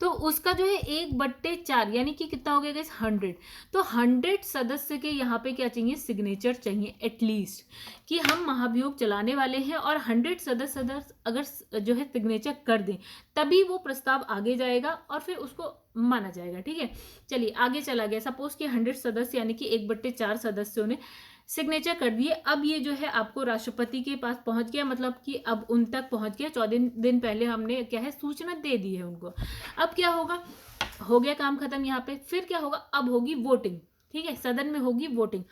तो उसका जो है 1/4 यानी कि कितना हो गया गाइस, 100। तो 100 सदस्य के यहाँ पे क्या चाहिए, सिग्नेचर चाहिए एटलीस्ट, कि हम महाभियोग चलाने वाले हैं। और 100 सदस्य अगर जो है सिग्नेचर कर दें तभी वो प्रस्ताव आगे जाएगा और फिर उसको माना जाएगा। ठीक है, चलिए आगे चला गया। सपोज कि 100 सदस्य यानी कि 1/4 सदस्यों ने सिग्नेचर कर दिए। अब ये जो है आपको राष्ट्रपति के पास पहुंच गया, मतलब कि अब उन तक पहुंच गया। 14 दिन पहले हमने क्या है, सूचना दे दी है उनको। अब क्या होगा, हो गया काम खत्म यहाँ पे। फिर क्या होगा, अब होगी वोटिंग। ठीक है, सदन में होगी वोटिंग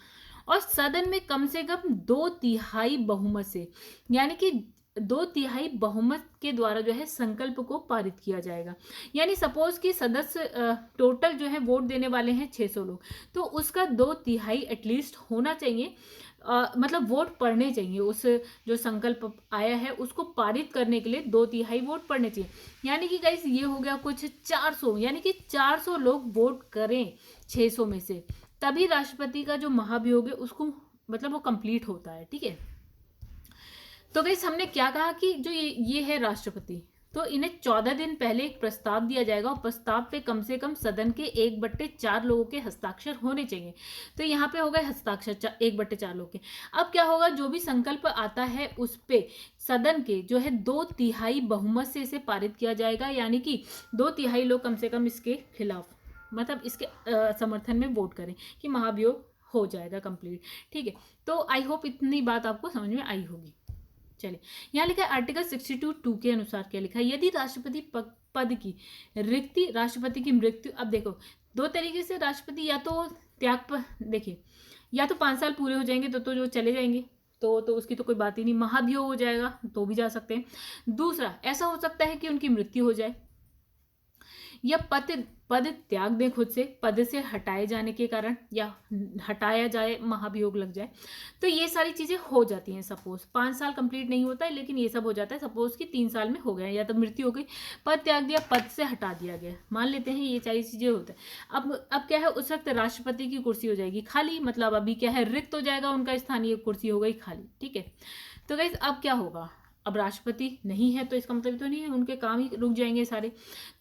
और सदन में कम से कम 2/3 बहुमत से, यानी कि 2/3 बहुमत के द्वारा जो है संकल्प को पारित किया जाएगा। यानी सपोज कि सदस्य टोटल जो है वोट देने वाले हैं 600 लोग, तो उसका 2/3 एटलीस्ट होना चाहिए, मतलब वोट पड़ने चाहिए। उस जो संकल्प आया है उसको पारित करने के लिए 2/3 वोट पड़ने चाहिए। यानी कि गाइस ये हो गया कुछ 400, यानी कि 400 लोग वोट करें 600 में से, तभी राष्ट्रपति का जो महाभियोग है उसको मतलब वो कंप्लीट होता है। ठीक है, तो गाइस हमने क्या कहा कि जो ये है राष्ट्रपति, तो इन्हें 14 दिन पहले एक प्रस्ताव दिया जाएगा और प्रस्ताव पे कम से कम सदन के 1/4 लोगों के हस्ताक्षर होने चाहिए। तो यहाँ पे हो गए हस्ताक्षर 1/4 लोग के। अब क्या होगा, जो भी संकल्प आता है उस पे सदन के जो है 2/3 बहुमत से इसे पारित किया जाएगा, यानी कि 2/3 लोग कम से कम इसके खिलाफ मतलब इसके समर्थन में वोट करें कि महाभियोग हो जाएगा कंप्लीट। ठीक है, तो आई होप इतनी बात आपको समझ में आई होगी। चलिए, यहाँ लिखा है आर्टिकल 62(2) के अनुसार क्या लिखा है, यदि राष्ट्रपति पद की रिक्ति, राष्ट्रपति की मृत्यु, अब देखो दो तरीके से राष्ट्रपति या तो त्याग पर, देखिए या तो 5 साल पूरे हो जाएंगे तो जो चले जाएंगे तो उसकी तो कोई बात ही नहीं, महाभियोग हो जाएगा तो भी जा सकते हैं। दूसरा ऐसा हो सकता है कि उनकी मृत्यु हो जाए या पद त्याग दें खुद से, पद से हटाए जाने के कारण, या हटाया जाए, महाभियोग लग जाए, तो ये सारी चीजें हो जाती हैं। सपोज 5 साल कंप्लीट नहीं होता है लेकिन ये सब हो जाता है। सपोज कि 3 साल में हो गया, या तो मृत्यु हो गई, पद त्याग दिया, पद से हटा दिया गया, मान लेते हैं ये सारी चीजें होता है। अब क्या है, उस वक्त राष्ट्रपति की कुर्सी हो जाएगी खाली, मतलब अभी क्या है, रिक्त हो जाएगा उनका स्थान, ये कुर्सी हो गई खाली। ठीक है, तो गाइस अब क्या होगा, अब राष्ट्रपति नहीं है तो इसका मतलब तो नहीं है उनके काम ही रुक जाएंगे सारे।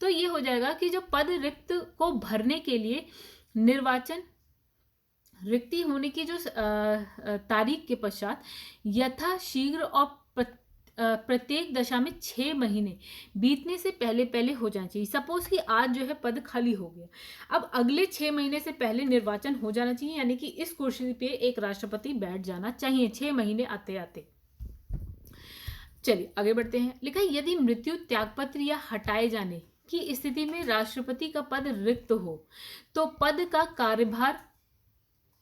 तो ये हो जाएगा कि जो पद रिक्त को भरने के लिए निर्वाचन, रिक्ति होने की जो तारीख के पश्चात यथाशीघ्र और प्रत्येक दशा में 6 महीने बीतने से पहले पहले हो जाना चाहिए। सपोज कि आज जो है पद खाली हो गया, अब अगले 6 महीने से पहले निर्वाचन हो जाना चाहिए, यानी कि इस कुर्सी पे एक राष्ट्रपति बैठ जाना चाहिए 6 महीने आते आते। चलिए आगे बढ़ते हैं। लिखा है यदि मृत्यु, त्यागपत्र या हटाए जाने की स्थिति में राष्ट्रपति का पद रिक्त हो तो पद का कार्यभार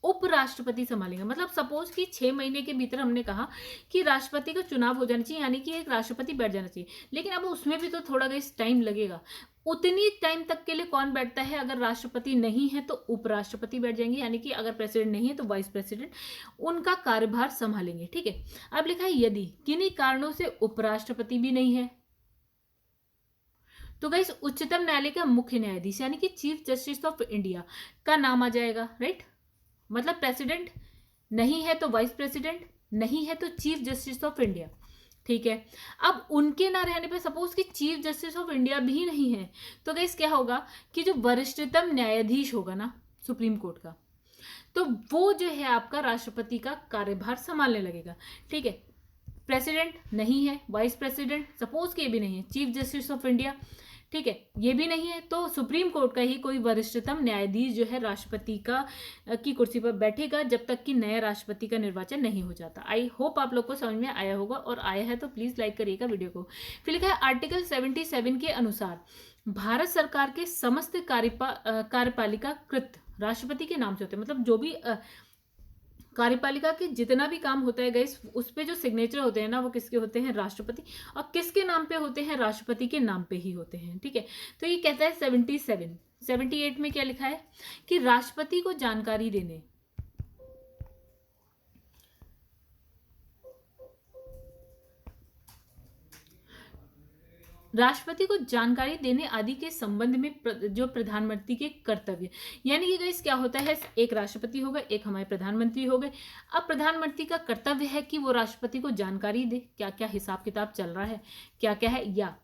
उपराष्ट्रपति संभालेंगे। मतलब सपोज कि 6 महीने के भीतर हमने कहा कि राष्ट्रपति का चुनाव हो जाना चाहिए, यानी कि एक राष्ट्रपति बैठ जाना चाहिए, लेकिन अब उसमें भी तो थोड़ा टाइम लगेगा। उतनी टाइम तक के लिए कौन बैठता है, अगर राष्ट्रपति नहीं है तो उपराष्ट्रपति बैठ जाएंगे, यानी कि अगर प्रेसिडेंट नहीं है तो वाइस प्रेसिडेंट उनका कार्यभार संभालेंगे। ठीक है, अब लिखा है यदि किन्हीं कारणों से उपराष्ट्रपति भी नहीं है तो गाइस उच्चतम न्यायालय का मुख्य न्यायाधीश, यानी कि चीफ जस्टिस ऑफ इंडिया का नाम आ जाएगा। राइट, मतलब प्रेसिडेंट नहीं है तो वाइस प्रेसिडेंट, नहीं है तो चीफ जस्टिस ऑफ इंडिया। ठीक है, अब उनके ना रहने पे, सपोज कि चीफ जस्टिस ऑफ इंडिया भी नहीं है, तो गाइस क्या होगा कि जो वरिष्ठतम न्यायाधीश होगा ना सुप्रीम कोर्ट का, तो वो जो है आपका राष्ट्रपति का कार्यभार संभालने लगेगा। ठीक है, प्रेसिडेंट नहीं है, वाइस प्रेसिडेंट सपोज कि ये भी नहीं है, चीफ जस्टिस ऑफ इंडिया, ठीक है, ये भी नहीं है, तो सुप्रीम कोर्ट का ही कोई वरिष्ठतम न्यायाधीश जो है राष्ट्रपति की कुर्सी पर बैठेगा जब तक कि नया राष्ट्रपति का निर्वाचन नहीं हो जाता। आई होप आप लोग को समझ में आया होगा, और आया है तो प्लीज लाइक करिएगा वीडियो को। फिर लिखा है आर्टिकल 77 के अनुसार भारत सरकार के समस्त कार्यपालिका कृत राष्ट्रपति के नाम से होते हैं। मतलब जो भी कार्यपालिका के जितना भी काम होता है गाइस, उस पे जो सिग्नेचर होते हैं ना, वो किसके होते हैं, राष्ट्रपति, और किसके नाम पे होते हैं, राष्ट्रपति के नाम पे ही होते हैं। ठीक है, तो ये कहता है 78 में क्या लिखा है कि राष्ट्रपति को जानकारी देने, राष्ट्रपति को जानकारी देने आदि के संबंध में जो प्रधानमंत्री के कर्तव्य, यानी कि गाइस क्या होता है, एक राष्ट्रपति हो गए, एक हमारे प्रधानमंत्री हो गए। अब प्रधानमंत्री का कर्तव्य है कि वो राष्ट्रपति को जानकारी दे क्या क्या हिसाब किताब चल रहा है, क्या क्या है, या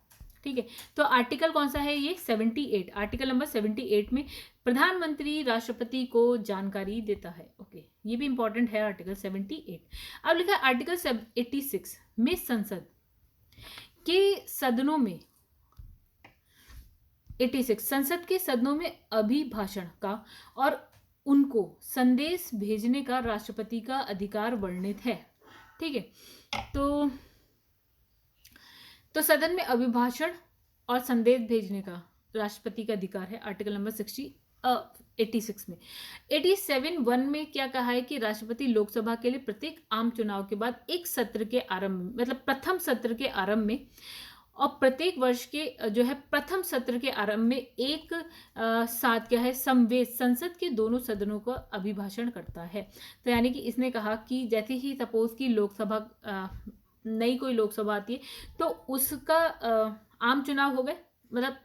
ठीक है। तो आर्टिकल कौन सा है ये, 78, आर्टिकल नंबर 78 में प्रधानमंत्री राष्ट्रपति को जानकारी देता है। ओके, ये भी इंपॉर्टेंट है आर्टिकल 78। अब लिखा है आर्टिकल 86 में संसद के सदनों में, 86 संसद के सदनों में अभिभाषण का और उनको संदेश भेजने का राष्ट्रपति का अधिकार वर्णित है। ठीक है, तो सदन में अभिभाषण और संदेश भेजने का राष्ट्रपति का अधिकार है, आर्टिकल नंबर 86 में। 87(1) में क्या कहा है कि राष्ट्रपति लोकसभा के लिए प्रत्येक आम चुनाव के बाद एक सत्र के आरंभ, मतलब प्रथम सत्र के आरंभ में, और प्रत्येक वर्ष के जो है प्रथम सत्र के आरंभ में एक साथ क्या है, संवेद संसद के दोनों सदनों को अभिभाषण करता है। तो यानी कि इसने कहा कि जैसे ही सपोज की लोकसभा नई कोई लोकसभा आती है तो उसका आम चुनाव हो गए, मतलब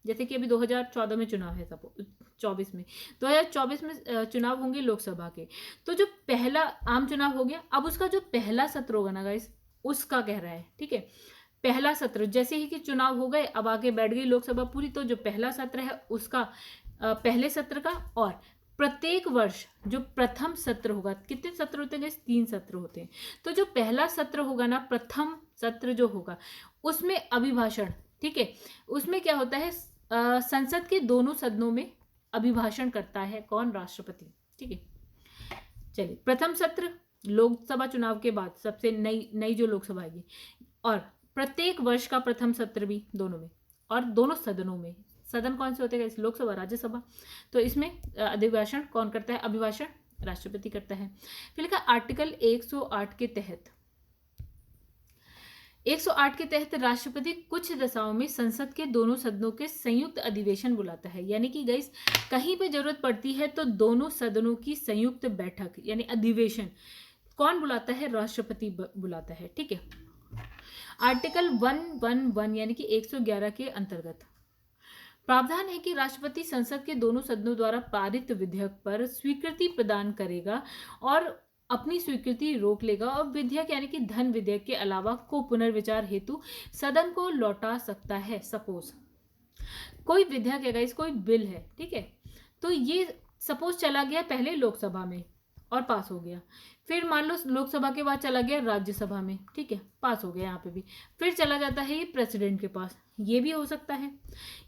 जैसे कि अभी 2014 में चुनाव है, सपोज 2024 में चुनाव होंगे लोकसभा के, तो जो पहला आम चुनाव हो गया, अब उसका जो पहला सत्र होगा ना गाइस, उसका कह रहा है। ठीक है, पहला सत्र जैसे ही कि चुनाव हो गए, अब आगे बैठ गई लोकसभा पूरी, तो जो पहला सत्र है उसका पहले सत्र का, और प्रत्येक वर्ष जो प्रथम सत्र होगा, कितने सत्र होते हैं, 3 सत्र होते हैं, तो जो पहला सत्र होगा ना, प्रथम सत्र जो होगा उसमें अभिभाषण, ठीक है, उसमें क्या होता है, संसद के दोनों सदनों में अभिभाषण करता है कौन? राष्ट्रपति। ठीक है, चलिए प्रथम सत्र लोकसभा चुनाव के बाद सबसे नई जो लोकसभा आएगी, और प्रत्येक वर्ष का प्रथम सत्र भी दोनों में, और दोनों सदनों में। सदन कौन से होते हैं? लोकसभा, राज्यसभा। तो इसमें अभिभाषण कौन करता है? अभिभाषण राष्ट्रपति करता है। फिर लिखा आर्टिकल 108 के तहत, 108 के तहत राष्ट्रपति कुछ दशाओं में संसद के दोनों सदनों के संयुक्त अधिवेशन बुलाता है। यानी कि गाइस कहीं पे जरूरत पड़ती है तो दोनों सदनों की संयुक्त बैठक यानी अधिवेशन कौन बुलाता है? राष्ट्रपति बुलाता है। ठीक है, आर्टिकल 111 यानी कि 111 के अंतर्गत प्रावधान है कि राष्ट्रपति संसद के दोनों सदनों द्वारा पारित विधेयक पर स्वीकृति प्रदान करेगा और अपनी स्वीकृति रोक लेगा, और विधेयक यानी कि धन विधेयक के अलावा को पुनर्विचार हेतु सदन को लौटा सकता है। सपोज कोई विधेयक है गाइस, कोई बिल है, ठीक है, तो ये सपोज चला गया पहले लोकसभा में और पास हो गया, फिर मान लो लोकसभा के बाद चला गया राज्यसभा में, ठीक है, पास हो गया यहाँ पे भी, फिर चला जाता है ये प्रेसिडेंट के पास, ये भी हो सकता है।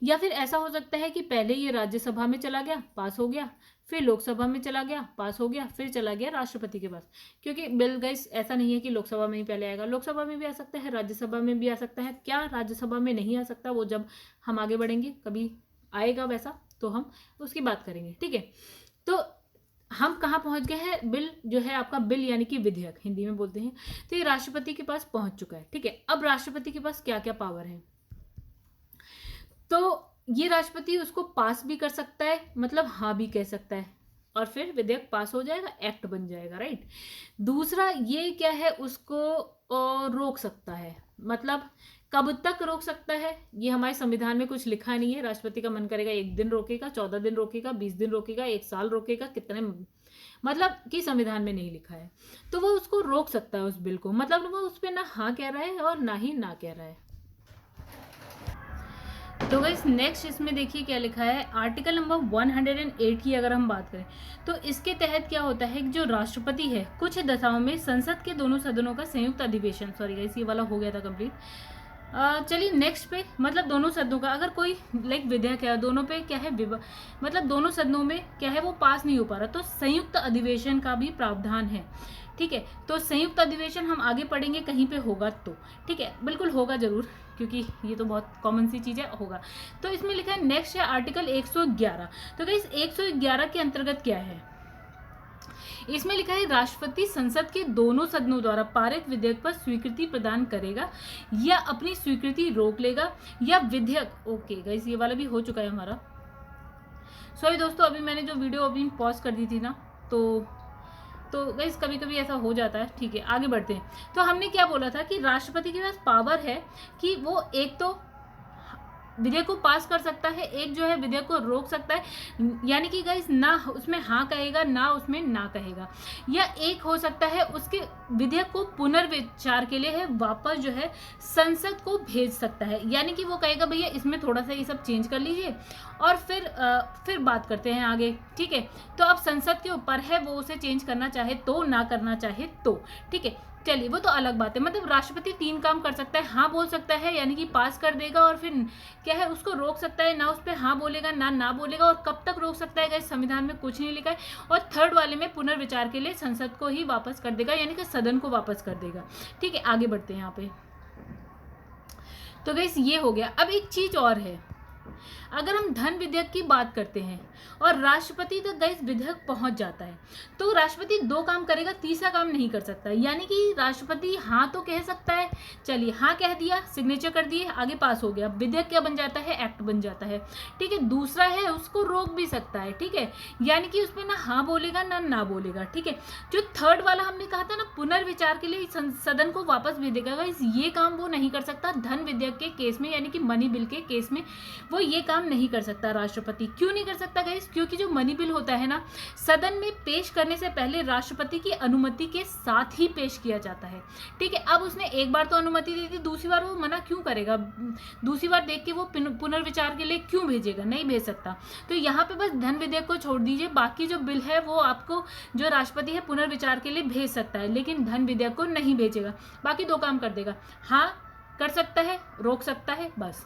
या फिर ऐसा हो सकता है कि पहले ये राज्यसभा में चला गया, पास हो गया, फिर लोकसभा में चला गया, पास हो गया, फिर चला गया राष्ट्रपति के पास। क्योंकि बिल गाइस ऐसा नहीं है कि लोकसभा में ही पहले आएगा, लोकसभा में भी आ सकता है, राज्यसभा में भी आ सकता है। क्या राज्यसभा में नहीं आ सकता? वो जब हम आगे बढ़ेंगे कभी आएगा वैसा, तो हम उसकी बात करेंगे। ठीक है, तो हम कहाँ पहुंच गए हैं? बिल जो है आपका, बिल यानी कि विधेयक हिंदी में बोलते हैं, तो ये राष्ट्रपति के पास पहुंच चुका है। ठीक है, अब राष्ट्रपति के पास क्या क्या पावर है? तो ये राष्ट्रपति उसको पास भी कर सकता है, मतलब हाँ भी कह सकता है, और फिर विधेयक पास हो जाएगा, एक्ट बन जाएगा, राइट। दूसरा ये क्या है, उसको रोक सकता है, मतलब कब तक रोक सकता है ये हमारे संविधान में कुछ लिखा नहीं है। राष्ट्रपति का मन करेगा 1 दिन रोकेगा, 14 दिन रोकेगा, 20 दिन रोकेगा, 1 साल रोकेगा, कितने, मतलब कि संविधान में नहीं लिखा है। तो वो उसको रोक सकता है उस बिल को, मतलब वो उस पर ना हाँ कह रहा है और ना ही ना कह रहा है। तो गाइस नेक्स्ट इसमें देखिए क्या लिखा है, आर्टिकल नंबर 108 की अगर हम बात करें तो इसके तहत क्या होता है कि जो राष्ट्रपति है कुछ दशाओं में संसद के दोनों सदनों का संयुक्त अधिवेशन, सॉरी गाइस ये वाला हो गया था कंप्लीट। चलिए नेक्स्ट पे, मतलब दोनों सदनों का अगर कोई लाइक विधेयक है, दोनों पे क्या है मतलब दोनों सदनों में क्या है वो पास नहीं हो पा रहा, तो संयुक्त अधिवेशन का भी प्रावधान है। ठीक है, तो संयुक्त अधिवेशन हम आगे पढ़ेंगे कहीं पे होगा तो, ठीक है, बिल्कुल होगा जरूर, क्योंकि ये तो बहुत कॉमन सी चीज़ है, होगा। तो इसमें लिखा है नेक्स्ट है आर्टिकल 111। तो गाइस 111 के अंतर्गत क्या है, इसमें लिखा है राष्ट्रपति संसद के दोनों सदनों द्वारा पारित विधेयक पर स्वीकृति प्रदान करेगा या अपनी स्वीकृति रोक लेगा, या विधेयक, ओके गाइस ये वाला भी हो चुका है हमारा, सॉरी दोस्तों अभी मैंने जो वीडियो अभी पॉज कर दी थी ना, तो गाइस कभी कभी ऐसा हो जाता है। ठीक है, आगे बढ़ते हैं। तो हमने क्या बोला था कि राष्ट्रपति के पास पावर है कि वो एक तो विधेयक को पास कर सकता है, एक जो है विधेयक को रोक सकता है, यानी कि गाइस ना उसमें हाँ कहेगा ना उसमें ना कहेगा, या एक हो सकता है उसके विधेयक को पुनर्विचार के लिए है वापस जो है संसद को भेज सकता है, यानी कि वो कहेगा भैया इसमें थोड़ा सा ये सब चेंज कर लीजिए और फिर बात करते हैं आगे। ठीक है, तो अब संसद के ऊपर है वो उसे चेंज करना चाहे तो, ना करना चाहे तो। ठीक है, चलिए वो तो अलग बात है। मतलब राष्ट्रपति 3 काम कर सकता है, हाँ बोल सकता है यानी कि पास कर देगा, और फिर क्या है उसको रोक सकता है, ना उस पर हाँ बोलेगा ना बोलेगा, और कब तक रोक सकता है गाइस संविधान में कुछ नहीं लिखा है। और थर्ड वाले में पुनर्विचार के लिए संसद को ही वापस कर देगा, यानी कि सदन को वापस कर देगा। ठीक है, आगे बढ़ते हैं यहाँ पे। तो गाइस ये हो गया। अब एक चीज और है, अगर हम धन विधेयक की बात करते हैं और राष्ट्रपति तक गाइस विधेयक पहुंच जाता है, तो राष्ट्रपति 2 काम करेगा, तीसरा काम नहीं कर सकता। यानी कि राष्ट्रपति हाँ तो कह सकता है, चलिए हाँ कह दिया, सिग्नेचर कर दिए, आगे पास हो गया, विधेयक क्या बन जाता है, एक्ट बन जाता है। ठीक है, दूसरा है उसको रोक भी सकता है। ठीक है, यानी कि उसमें ना हाँ बोलेगा ना बोलेगा। ठीक है, जो थर्ड वाला हमने कहा था ना पुनर्विचार के लिए सदन को वापस भेजेगा, गाइस ये काम वो नहीं कर सकता धन विधेयक के केस में, यानी कि मनी बिल के केस में वो ये काम नहीं कर सकता राष्ट्रपति। क्यों नहीं कर सकता गाइस? क्योंकि जो मनी बिल होता है ना, सदन में पेश करने से पहले राष्ट्रपति की अनुमति के साथ ही पेश किया जाता है। ठीक है, अब उसने एक बार तो अनुमति दी थी, दूसरी बार वो मना क्यों करेगा? दूसरी बार देख के वो पुनर्विचार के लिए क्यों भेजेगा? नहीं भेज सकता। तो यहाँ पे बस धन विधेयक को छोड़ दीजिए, बाकी जो बिल है वो आपको जो राष्ट्रपति है पुनर्विचार के लिए भेज सकता है, लेकिन धन विधेयक को नहीं भेजेगा। बाकी 2 काम कर देगा, हाँ कर सकता है, रोक सकता है, बस।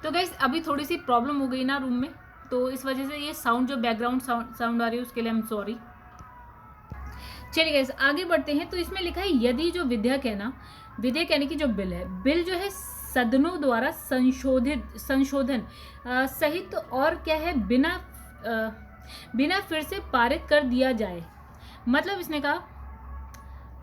तो गाइस अभी थोड़ी सी प्रॉब्लम हो गई ना रूम में, तो इस वजह से ये साउंड जो बैकग्राउंड साउंड आ रही है उसके लिए आई एम सॉरी। चलिए गाइस आगे बढ़ते हैं। तो इसमें लिखा है यदि जो विधेयक है ना, विधेयक यानी कि जो बिल है, बिल जो है सदनों द्वारा संशोधन सहित और क्या है बिना फिर से पारित कर दिया जाए। मतलब इसने कहा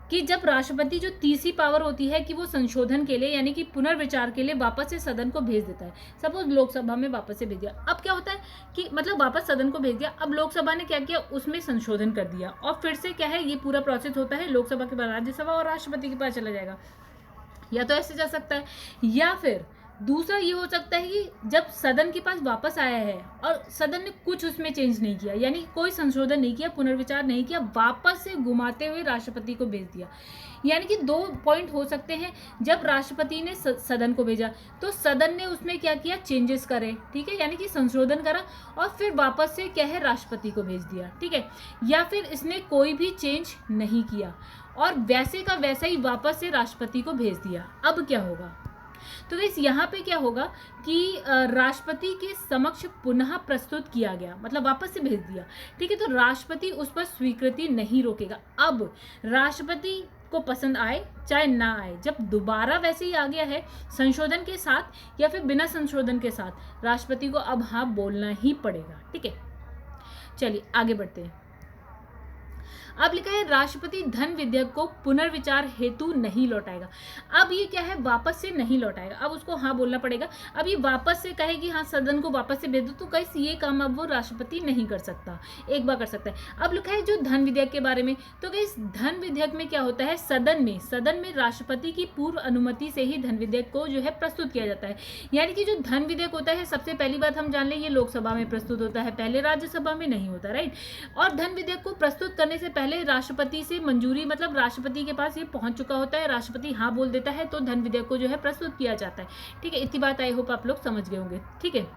कि जब राष्ट्रपति जो तीसरी पावर होती है कि वो संशोधन के लिए यानी कि पुनर्विचार के लिए वापस से सदन को भेज देता है। सपोज लोकसभा में वापस से भेज दिया, अब क्या होता है कि मतलब वापस सदन को भेज दिया, अब लोकसभा ने क्या किया, उसमें संशोधन कर दिया और फिर से क्या है ये पूरा प्रोसेस होता है, लोकसभा के बाद राज्यसभा और राष्ट्रपति के पास चला जाएगा। या तो ऐसे जा सकता है, या फिर दूसरा ये हो सकता है कि जब सदन के पास वापस आया है और सदन ने कुछ उसमें चेंज नहीं किया, यानी कोई संशोधन नहीं किया, पुनर्विचार नहीं किया, वापस से घुमाते हुए राष्ट्रपति को भेज दिया। यानी कि दो पॉइंट हो सकते हैं। जब राष्ट्रपति ने सदन को भेजा तो सदन ने उसमें क्या किया, चेंजेस करे, ठीक है, यानी कि संशोधन करा और फिर वापस से क्या है राष्ट्रपति को भेज दिया, ठीक है। या फिर इसने कोई भी चेंज नहीं किया और वैसे का वैसा ही वापस से राष्ट्रपति को भेज दिया। अब क्या होगा, तो गाइस यहाँ पे क्या होगा कि राष्ट्रपति के समक्ष पुनः प्रस्तुत किया गया, मतलब वापस से भेज दिया, ठीक है। तो राष्ट्रपति उस पर स्वीकृति नहीं रोकेगा। अब राष्ट्रपति को पसंद आए चाहे ना आए, जब दोबारा वैसे ही आ गया है संशोधन के साथ या फिर बिना संशोधन के साथ, राष्ट्रपति को अब हाँ बोलना ही पड़ेगा, ठीक है। चलिए आगे बढ़ते हैं। अब लिखा है राष्ट्रपति धन विधेयक को पुनर्विचार हेतु नहीं लौटाएगा। अब ये क्या है, वापस से नहीं लौटाएगा, अब उसको हाँ बोलना पड़ेगा। अब ये वापस से कहे कि हाँ सदन को वापस से भेज दो, तो कैसे ये काम अब वो राष्ट्रपति नहीं कर सकता, एक बार कर सकता है। अब लिखा है जो धन विधेयक के बारे में, तो इस धन विधेयक में क्या होता है, सदन में राष्ट्रपति की पूर्व अनुमति से ही धन विधेयक को जो है प्रस्तुत किया जाता है। यानी कि जो धन विधेयक होता है, सबसे पहली बात हम जान लें, ये लोकसभा में प्रस्तुत होता है, पहले राज्यसभा में नहीं होता, राइट। और धन विधेयक को प्रस्तुत करने से पहले राष्ट्रपति से मंजूरी, मतलब राष्ट्रपति के पास ये पहुंच चुका होता है, राष्ट्रपति हाँ बोल देता है तो धन विधेयक को जो है प्रस्तुत किया जाता है, ठीक है। इतनी बात आई होप आप लोग समझ गए होंगे, ठीक है।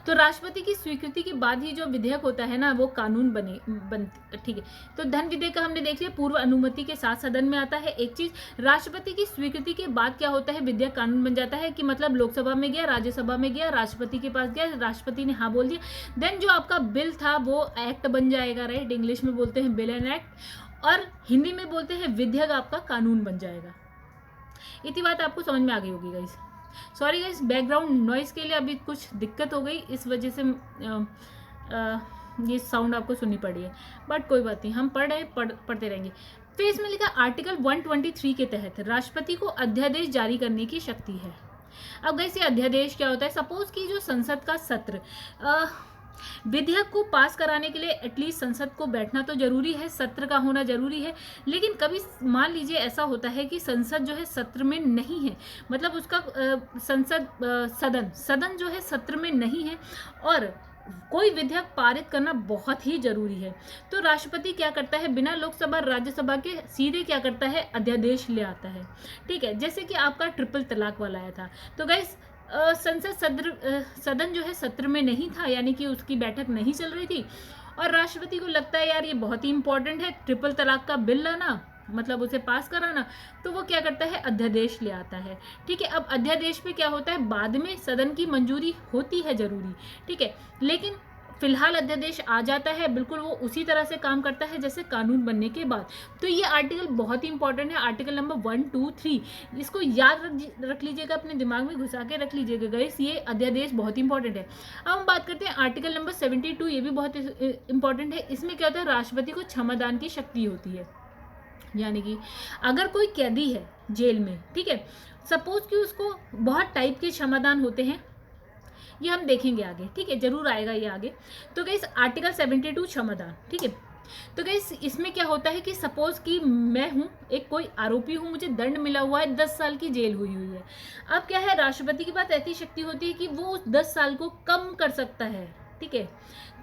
तो राष्ट्रपति की स्वीकृति के बाद ही जो विधेयक होता है ना वो कानून बन ठीक है। तो धन विधेयक का हमने देख लिया, पूर्व अनुमति के साथ सदन में आता है। एक चीज, राष्ट्रपति की स्वीकृति के बाद क्या होता है, विधेयक कानून बन जाता है कि मतलब लोकसभा में गया, राज्यसभा में गया, राष्ट्रपति के पास गया, राष्ट्रपति ने हाँ बोल दिया, देन जो आपका बिल था वो एक्ट बन जाएगा, राइट। इंग्लिश में बोलते हैं बिल एंड एक्ट और हिंदी में बोलते हैं विधेयक आपका कानून बन जाएगा। इतनी बात आपको समझ में आ गई होगी guys. Sorry guys, background noise के लिए अभी कुछ दिक्कत हो गई, इस वजह से ये साउंड आपको सुननी पड़ी है, बट कोई बात नहीं, हम पढ़ते रहेंगे। फिर इसमें लिखा आर्टिकल 123 के तहत राष्ट्रपति को अध्यादेश जारी करने की शक्ति है। अब गाइस ये अध्यादेश क्या होता है, सपोज कि जो संसद का सत्र विधेयक को पास कराने के लिए एटलीस्ट संसद को बैठना तो जरूरी है, सत्र का होना जरूरी है। लेकिन कभी मान लीजिए ऐसा होता है कि संसद जो है सत्र में नहीं है, मतलब उसका सदन जो है सत्र में नहीं है और कोई विधेयक पारित करना बहुत ही जरूरी है, तो राष्ट्रपति क्या करता है, बिना लोकसभा राज्यसभा के सीधे क्या करता है, अध्यादेश ले आता है, ठीक है। जैसे कि आपका ट्रिपल तलाक वाला आया था, तो गाइस सदन जो है सत्र में नहीं था, यानी कि उसकी बैठक नहीं चल रही थी और राष्ट्रपति को लगता है यार ये बहुत ही इंपॉर्टेंट है ट्रिपल तलाक का बिल लाना, मतलब उसे पास कराना, तो वो क्या करता है, अध्यादेश ले आता है, ठीक है। अब अध्यादेश पे क्या होता है, बाद में सदन की मंजूरी होती है जरूरी, ठीक है, लेकिन फिलहाल अध्यादेश आ जाता है, बिल्कुल वो उसी तरह से काम करता है जैसे कानून बनने के बाद। तो ये आर्टिकल बहुत ही इंपॉर्टेंट है, आर्टिकल नंबर 1, 2, 3, इसको याद रख लीजिएगा, अपने दिमाग में घुसा के रख लीजिएगा गाइस, ये अध्यादेश बहुत इंपॉर्टेंट है। अब हम बात करते हैं आर्टिकल नंबर 72, ये भी बहुत इंपॉर्टेंट है। इसमें क्या होता है, राष्ट्रपति को क्षमादान की शक्ति होती है, यानी कि अगर कोई कैदी है जेल में, ठीक है, सपोज कि उसको बहुत टाइप के क्षमादान होते हैं, ये हम देखेंगे आगे, ठीक है, जरूर आएगा ये आगे। तो गाइस आर्टिकल 72 क्षमादान, ठीक है। तो गाइस इसमें क्या होता है कि सपोज कि मैं हूँ एक कोई आरोपी हूँ, मुझे दंड मिला हुआ है, 10 साल की जेल हुई है। अब क्या है, राष्ट्रपति के पास ऐसी शक्ति होती है कि वो उस 10 साल को कम कर सकता है, ठीक है।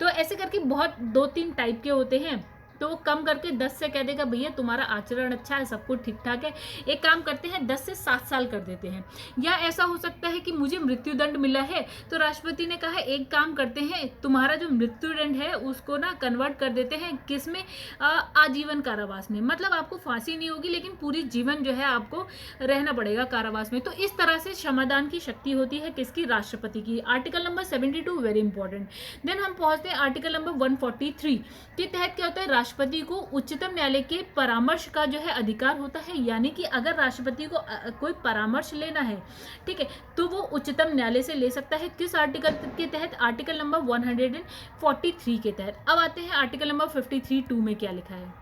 तो ऐसे करके बहुत 2-3 टाइप के होते हैं, तो वो कम करके 10 से कह देगा भैया तुम्हारा आचरण अच्छा है, सब कुछ ठीक ठाक है, एक काम करते हैं 10 से 7 साल कर देते हैं। या ऐसा हो सकता है कि मुझे मृत्युदंड मिला है तो राष्ट्रपति ने कहा एक काम करते हैं तुम्हारा जो मृत्युदंड है उसको ना कन्वर्ट कर देते हैं किस में, आजीवन कारावास में। मतलब आपको फांसी नहीं होगी लेकिन पूरी जीवन जो है आपको रहना पड़ेगा कारावास में। तो इस तरह से क्षमादान की शक्ति होती है किसकी, राष्ट्रपति की। Article number 72 very important. Then हम पहुंचते हैं आर्टिकल नंबर 143 के तहत क्या होता है, राष्ट्रपति को उच्चतम न्यायालय के परामर्श का जो है अधिकार होता है। यानी कि अगर राष्ट्रपति को कोई परामर्श लेना है, ठीक है, तो वो उच्चतम न्यायालय से ले सकता है। किस आर्टिकल के तहत, आर्टिकल नंबर 143 के तहत। अब आते हैं आर्टिकल नंबर 53(2) में क्या लिखा है।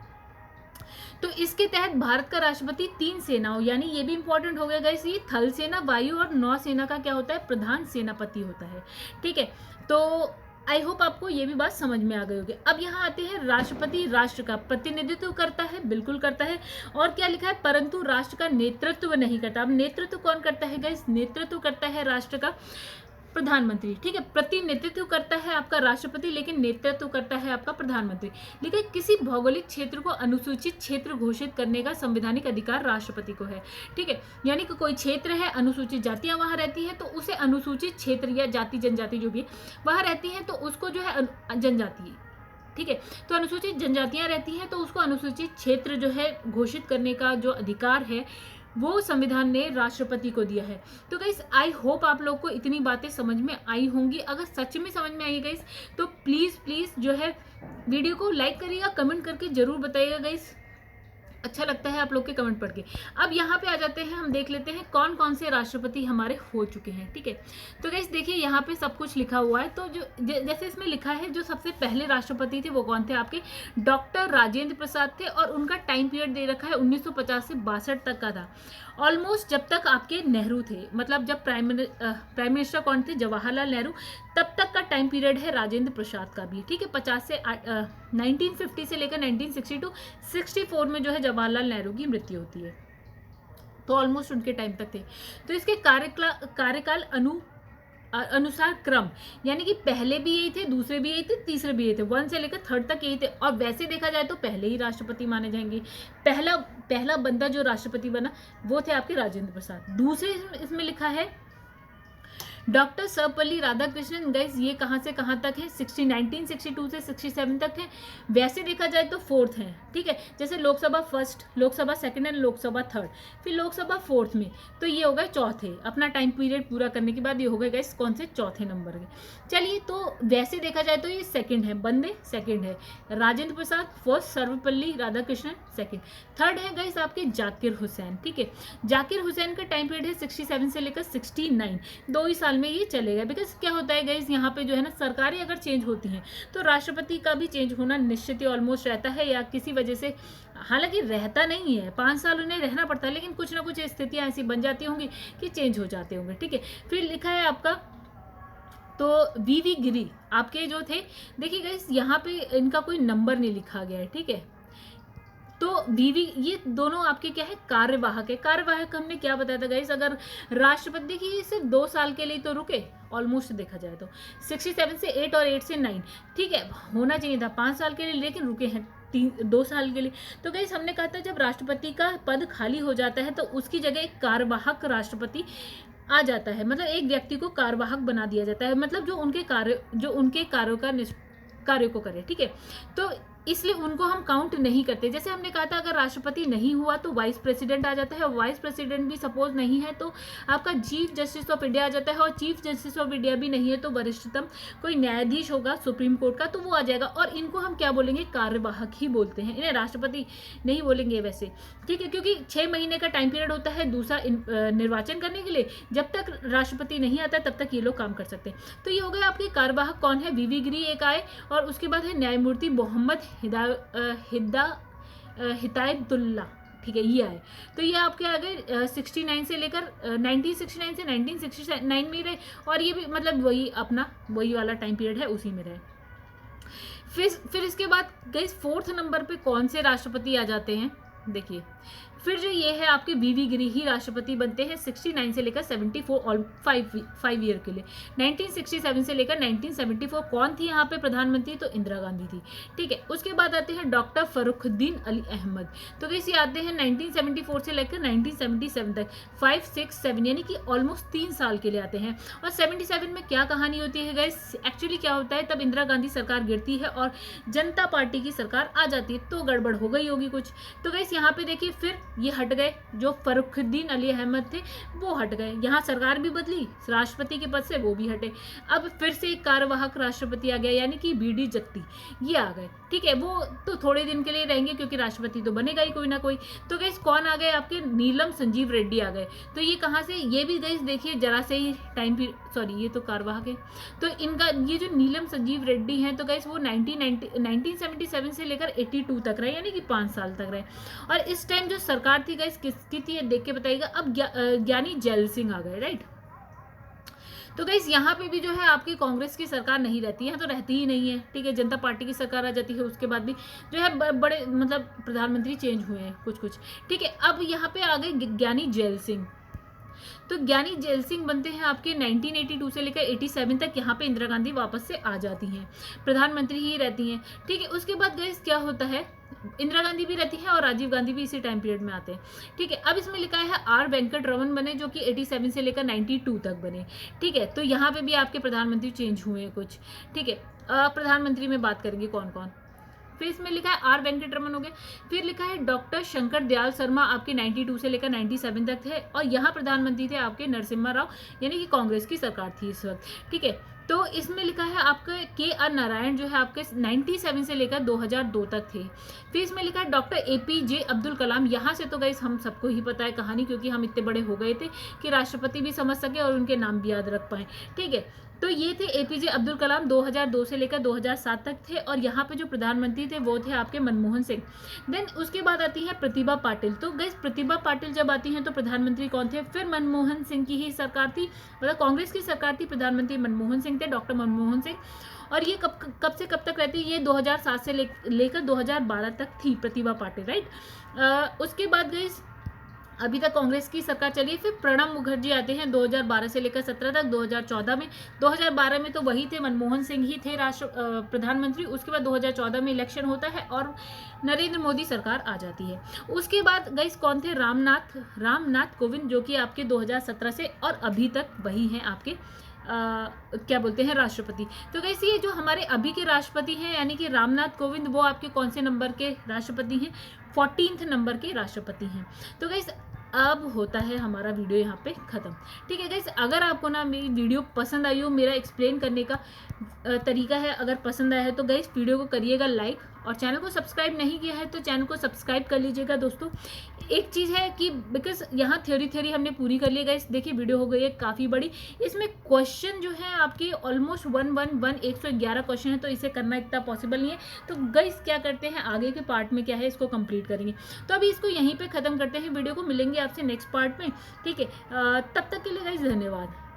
तो इसके तहत भारत का राष्ट्रपति 3 सेनाओं, यानी ये भी इंपॉर्टेंट हो गया गाइस, ये थल सेना, वायु और नौसेना का क्या होता है, प्रधान सेनापति होता है। ठीक है, तो आई होप आपको ये भी बात समझ में आ गई होगी। अब यहाँ आते हैं, राष्ट्रपति राष्ट्र का प्रतिनिधित्व करता है, बिल्कुल करता है। और क्या लिखा है, परंतु राष्ट्र का नेतृत्व नहीं करता। अब नेतृत्व कौन करता है गाइस, नेतृत्व करता है राष्ट्र का प्रधानमंत्री। ठीक है, प्रतिनिधित्व करता है आपका राष्ट्रपति लेकिन नेतृत्व करता है आपका प्रधानमंत्री। लेकिन किसी भौगोलिक क्षेत्र को अनुसूचित क्षेत्र घोषित करने का संवैधानिक अधिकार राष्ट्रपति को है। ठीक है, यानी कि कोई क्षेत्र है, अनुसूचित जातियां वहां रहती है, तो उसे अनुसूचित क्षेत्र या जाति जनजाति जो भी वहां रहती है तो उसको जो है जनजाति, ठीक है, तो अनुसूचित जनजातियां रहती हैं तो उसको अनुसूचित क्षेत्र जो है घोषित करने का जो अधिकार है वो संविधान ने राष्ट्रपति को दिया है। तो गाइस आई होप आप लोग को इतनी बातें समझ में आई होंगी। अगर सच में समझ में आई गाइस तो प्लीज़ जो है वीडियो को लाइक करिएगा, कमेंट करके जरूर बताइएगा गाइस, अच्छा लगता है आप लोग के कमेंट पढ़ के। अब यहाँ पे आ जाते हैं, हम देख लेते हैं कौन कौन से राष्ट्रपति हमारे हो चुके हैं। ठीक है, तो गाइस देखिए यहाँ पे सब कुछ लिखा हुआ है। तो जो जैसे इसमें लिखा है, जो सबसे पहले राष्ट्रपति थे वो कौन थे, आपके डॉक्टर राजेंद्र प्रसाद थे। और उनका टाइम पीरियड दे रखा है 1950 से 62 तक का था। ऑलमोस्ट जब तक आपके नेहरू थे, मतलब जब प्राइम मिनिस्टर कौन थे, जवाहरलाल नेहरू, तब तक का टाइम पीरियड है राजेंद्र प्रसाद का भी। ठीक है, 50 से 1950 से लेकर 1962 64 में जो है जवाहरलाल नेहरू की मृत्यु होती है। तो ऑलमोस्ट उनके टाइम तक थे। तो इसके कार्यकाल अनुसार क्रम, यानी कि पहले भी यही थे, दूसरे भी यही थे, तीसरे भी यही थे, 1 से लेकर 3rd तक यही थे। और वैसे देखा जाए तो पहले ही राष्ट्रपति माने जाएंगे। पहला बंदा जो राष्ट्रपति बना वो थे आपके राजेंद्र प्रसाद। दूसरे इसमें लिखा है डॉक्टर सर्वपल्ली राधाकृष्णन। गाइस ये कहाँ से कहाँ तक है, 1962 से 67 तक है। वैसे देखा जाए तो 4th है। ठीक है, जैसे Lok Sabha 1st, Lok Sabha 2nd and Lok Sabha 3rd, फिर लोकसभा 4th में, तो ये हो गए चौथे। अपना टाइम पीरियड पूरा करने के बाद ये हो गए गाइस कौन से, चौथे नंबर के। चलिए, तो वैसे देखा जाए तो ये 2nd है, बंदे 2nd है, Rajendra Prasad 1st, Sarvepalli Radhakrishnan 2nd, 3rd है गाइस आपके जाकिर हुसैन। ठीक है, जाकिर हुसैन का टाइम पीरियड है 67 से लेकर 69, 2 ही साल में ये चलेगा। बिकॉज क्या होता है गाइस, यहाँ पे जो है ना सरकारें अगर चेंज होती हैं तो राष्ट्रपति का भी चेंज होना निश्चित ही ऑलमोस्ट रहता है, या किसी वजह से, हालांकि रहता नहीं है, 5 साल उन्हें रहना पड़ता है, लेकिन कुछ ना कुछ स्थितियां ऐसी बन जाती होंगी कि चेंज हो जाते होंगे। ठीक है, फिर लिखा है आपका तो वी गिरी आपके जो थे, देखिए गाइस यहाँ पे इनका कोई नंबर नहीं लिखा गया है। ठीक है, तो वीवी ये दोनों आपके क्या है, कार्यवाहक है। कार्यवाहक हमने क्या बताया था गाइस, अगर राष्ट्रपति की सिर्फ 2 साल के लिए तो रुके, ऑलमोस्ट देखा जाए तो 67 से 8 और 8 से 9, ठीक है, होना चाहिए था 5 साल के लिए, लेकिन रुके हैं 2 साल के लिए। तो गाइस हमने कहा था जब राष्ट्रपति का पद खाली हो जाता है तो उसकी जगह एक कार्यवाहक राष्ट्रपति आ जाता है, मतलब एक व्यक्ति को कार्यवाहक बना दिया जाता है, मतलब जो उनके कार्यों को करे। ठीक है, तो इसलिए उनको हम काउंट नहीं करते। जैसे हमने कहा था अगर राष्ट्रपति नहीं हुआ तो वाइस प्रेसिडेंट आ जाता है, और वाइस प्रेसिडेंट भी सपोज नहीं है तो आपका चीफ जस्टिस ऑफ इंडिया आ जाता है, और चीफ जस्टिस ऑफ इंडिया भी नहीं है तो वरिष्ठतम कोई न्यायाधीश होगा सुप्रीम कोर्ट का, तो वो आ जाएगा। और इनको हम क्या बोलेंगे, कार्यवाहक ही बोलते हैं, इन्हें राष्ट्रपति नहीं बोलेंगे वैसे। ठीक है, क्योंकि 6 महीने का टाइम पीरियड होता है दूसरा निर्वाचन करने के लिए, जब तक राष्ट्रपति नहीं आता तब तक ये लोग काम कर सकते हैं। तो ये हो गए आपके कार्यवाहक कौन है, वीवी गिरी एक आए, और उसके बाद है न्यायमूर्ति मोहम्मद हिदायतुल्ला। ठीक है, ये आए। तो ये आपके आ गए 69 से लेकर 1969 से 1969 में रहे, और ये भी मतलब वही वाला टाइम पीरियड है, उसी में रहे। फिर इसके बाद गाइस 4th नंबर पे कौन से राष्ट्रपति आ जाते हैं, देखिए फिर जो ये है आपके वीवी गिरी ही राष्ट्रपति बनते हैं 69 से लेकर 74 और 5 ईयर के लिए। 1967 से लेकर 1974 कौन थी यहाँ पे प्रधानमंत्री, तो इंदिरा गांधी थी। ठीक है, उसके बाद आते हैं डॉक्टर फरुखुद्दीन अली अहमद। तो कैसे आते हैं 1974 से लेकर 1977 तक 5, 6, 7 यानी कि ऑलमोस्ट 3 साल के लिए आते हैं। और 77 में क्या कहानी होती है गाइस, एक्चुअली क्या होता है, तब इंदिरा गांधी सरकार गिरती है और जनता पार्टी की सरकार आ जाती है, तो गड़बड़ हो गई होगी कुछ। तो गाइस यहाँ पे देखिए फिर ये हट गए, जो फरुखुद्दीन अली अहमद थे वो हट गए, यहाँ सरकार भी बदली, राष्ट्रपति के पद से वो भी हटे। अब फिर से एक कार्यवाहक राष्ट्रपति आ गया यानी कि बीडी जत्ती, ये आ गए। ठीक है, वो तो थोड़े दिन के लिए रहेंगे क्योंकि राष्ट्रपति तो बनेगा ही कोई ना कोई। तो गाइस कौन आ गए, आपके नीलम संजीव रेड्डी आ गए। तो ये कहाँ से, ये भी गाइस देखिए जरा से ही टाइम पीरियड, सॉरी ये तो कार्यवाहक है, तो इनका ये जो नीलम संजीव रेड्डी हैं तो गाइस वो 1977 से लेकर 82 तक रहे यानी कि 5 साल तक रहे। और इस टाइम जो सरकार थी गाइस किसकी थी देख के बताइएगा। अब ज्ञानी जैल सिंह आ गए, राइट। तो गाइस यहाँ पे भी जो है आपकी कांग्रेस की सरकार नहीं रहती है, तो रहती ही नहीं है। ठीक है, जनता पार्टी की सरकार आ जाती है, उसके बाद भी जो है बड़े मतलब प्रधानमंत्री चेंज हुए हैं कुछ कुछ। ठीक है, अब यहाँ पे आ गए ज्ञानी जैल सिंह। तो ज्ञानी जैल सिंह बनते हैं आपके 1982 से लेकर 87 तक। यहाँ पे इंदिरा गांधी वापस से आ जाती हैं, प्रधानमंत्री ही रहती हैं। ठीक है, उसके बाद गाइस क्या होता है, इंदिरा गांधी भी रहती है और राजीव गांधी भी इसी टाइम पीरियड में आते हैं। ठीक है, अब इसमें लिखा है आर वेंकट रमन बने, जो कि 87 से लेकर 92 तक बने। ठीक है, तो यहाँ पे भी आपके प्रधानमंत्री चेंज हुए हैं कुछ। ठीक है, प्रधानमंत्री में बात करेंगे कौन कौन। फिर इसमें लिखा है आर वेंकट रमन हो गए। फिर लिखा है डॉक्टर शंकर दयाल शर्मा, आपके 92 से लेकर 97 तक थे और यहाँ प्रधानमंत्री थे आपके नरसिम्हा राव, यानी कि कांग्रेस की सरकार थी इस वक्त। ठीक है, तो इसमें लिखा है आपके के आर नारायण जो है आपके 97 से लेकर 2002 तक थे। फिर इसमें लिखा है डॉक्टर APJ अब्दुल कलाम। यहाँ से तो गाइस हम सबको ही पता है कहानी, क्योंकि हम इतने बड़े हो गए थे कि राष्ट्रपति भी समझ सके और उनके नाम भी याद रख पाए। ठीक है, तो ये थे APJ अब्दुल कलाम, 2002 से लेकर 2007 तक थे। और यहाँ पे जो प्रधानमंत्री थे वो थे आपके मनमोहन सिंह। देन उसके बाद आती है प्रतिभा पाटिल। तो गाइस प्रतिभा पाटिल जब आती हैं तो प्रधानमंत्री कौन थे, फिर मनमोहन सिंह की ही सरकार थी, मतलब कांग्रेस की सरकार थी, प्रधानमंत्री मनमोहन सिंह थे, डॉक्टर मनमोहन सिंह। और ये कब से कब तक रहती है, ये 2007 से लेकर 2012 तक थी प्रतिभा पाटिल, राइट। उसके बाद गाइस अभी तक कांग्रेस की सरकार चली। फिर प्रणब मुखर्जी आते हैं 2012 से लेकर 17 तक। 2014 में 2012 में तो वही थे, मनमोहन सिंह ही थे प्रधानमंत्री। उसके बाद 2014 में इलेक्शन होता है और नरेंद्र मोदी सरकार आ जाती है। उसके बाद गाइस कौन थे, रामनाथ कोविंद, जो कि आपके 2017 से और अभी तक वही हैं आपके क्या बोलते हैं राष्ट्रपति। तो गाइस ये जो हमारे अभी के राष्ट्रपति हैं यानी कि रामनाथ कोविंद, वो आपके कौन से नंबर के राष्ट्रपति हैं, 14th नंबर के राष्ट्रपति हैं। तो गाइस अब होता है हमारा वीडियो यहाँ पे ख़त्म। ठीक है गाइस, अगर आपको ना मेरी वीडियो पसंद आई हो, मेरा एक्सप्लेन करने का तरीका है, अगर पसंद आया है तो गाइस वीडियो को करिएगा लाइक, और चैनल को सब्सक्राइब नहीं किया है तो चैनल को सब्सक्राइब कर लीजिएगा दोस्तों। एक चीज़ है कि बिकॉज यहाँ थ्योरी हमने पूरी कर ली गाइस। देखिए वीडियो हो गई है काफ़ी बड़ी, इसमें क्वेश्चन जो है आपके ऑलमोस्ट 111 क्वेश्चन है, तो इसे करना इतना पॉसिबल नहीं है। तो गाइस क्या करते हैं, आगे के पार्ट में क्या है इसको कंप्लीट करेंगे। तो अभी इसको यहीं पे ख़त्म करते हैं वीडियो को, मिलेंगे आपसे नेक्स्ट पार्ट में। ठीक है, तब तक के लिए गाइस धन्यवाद।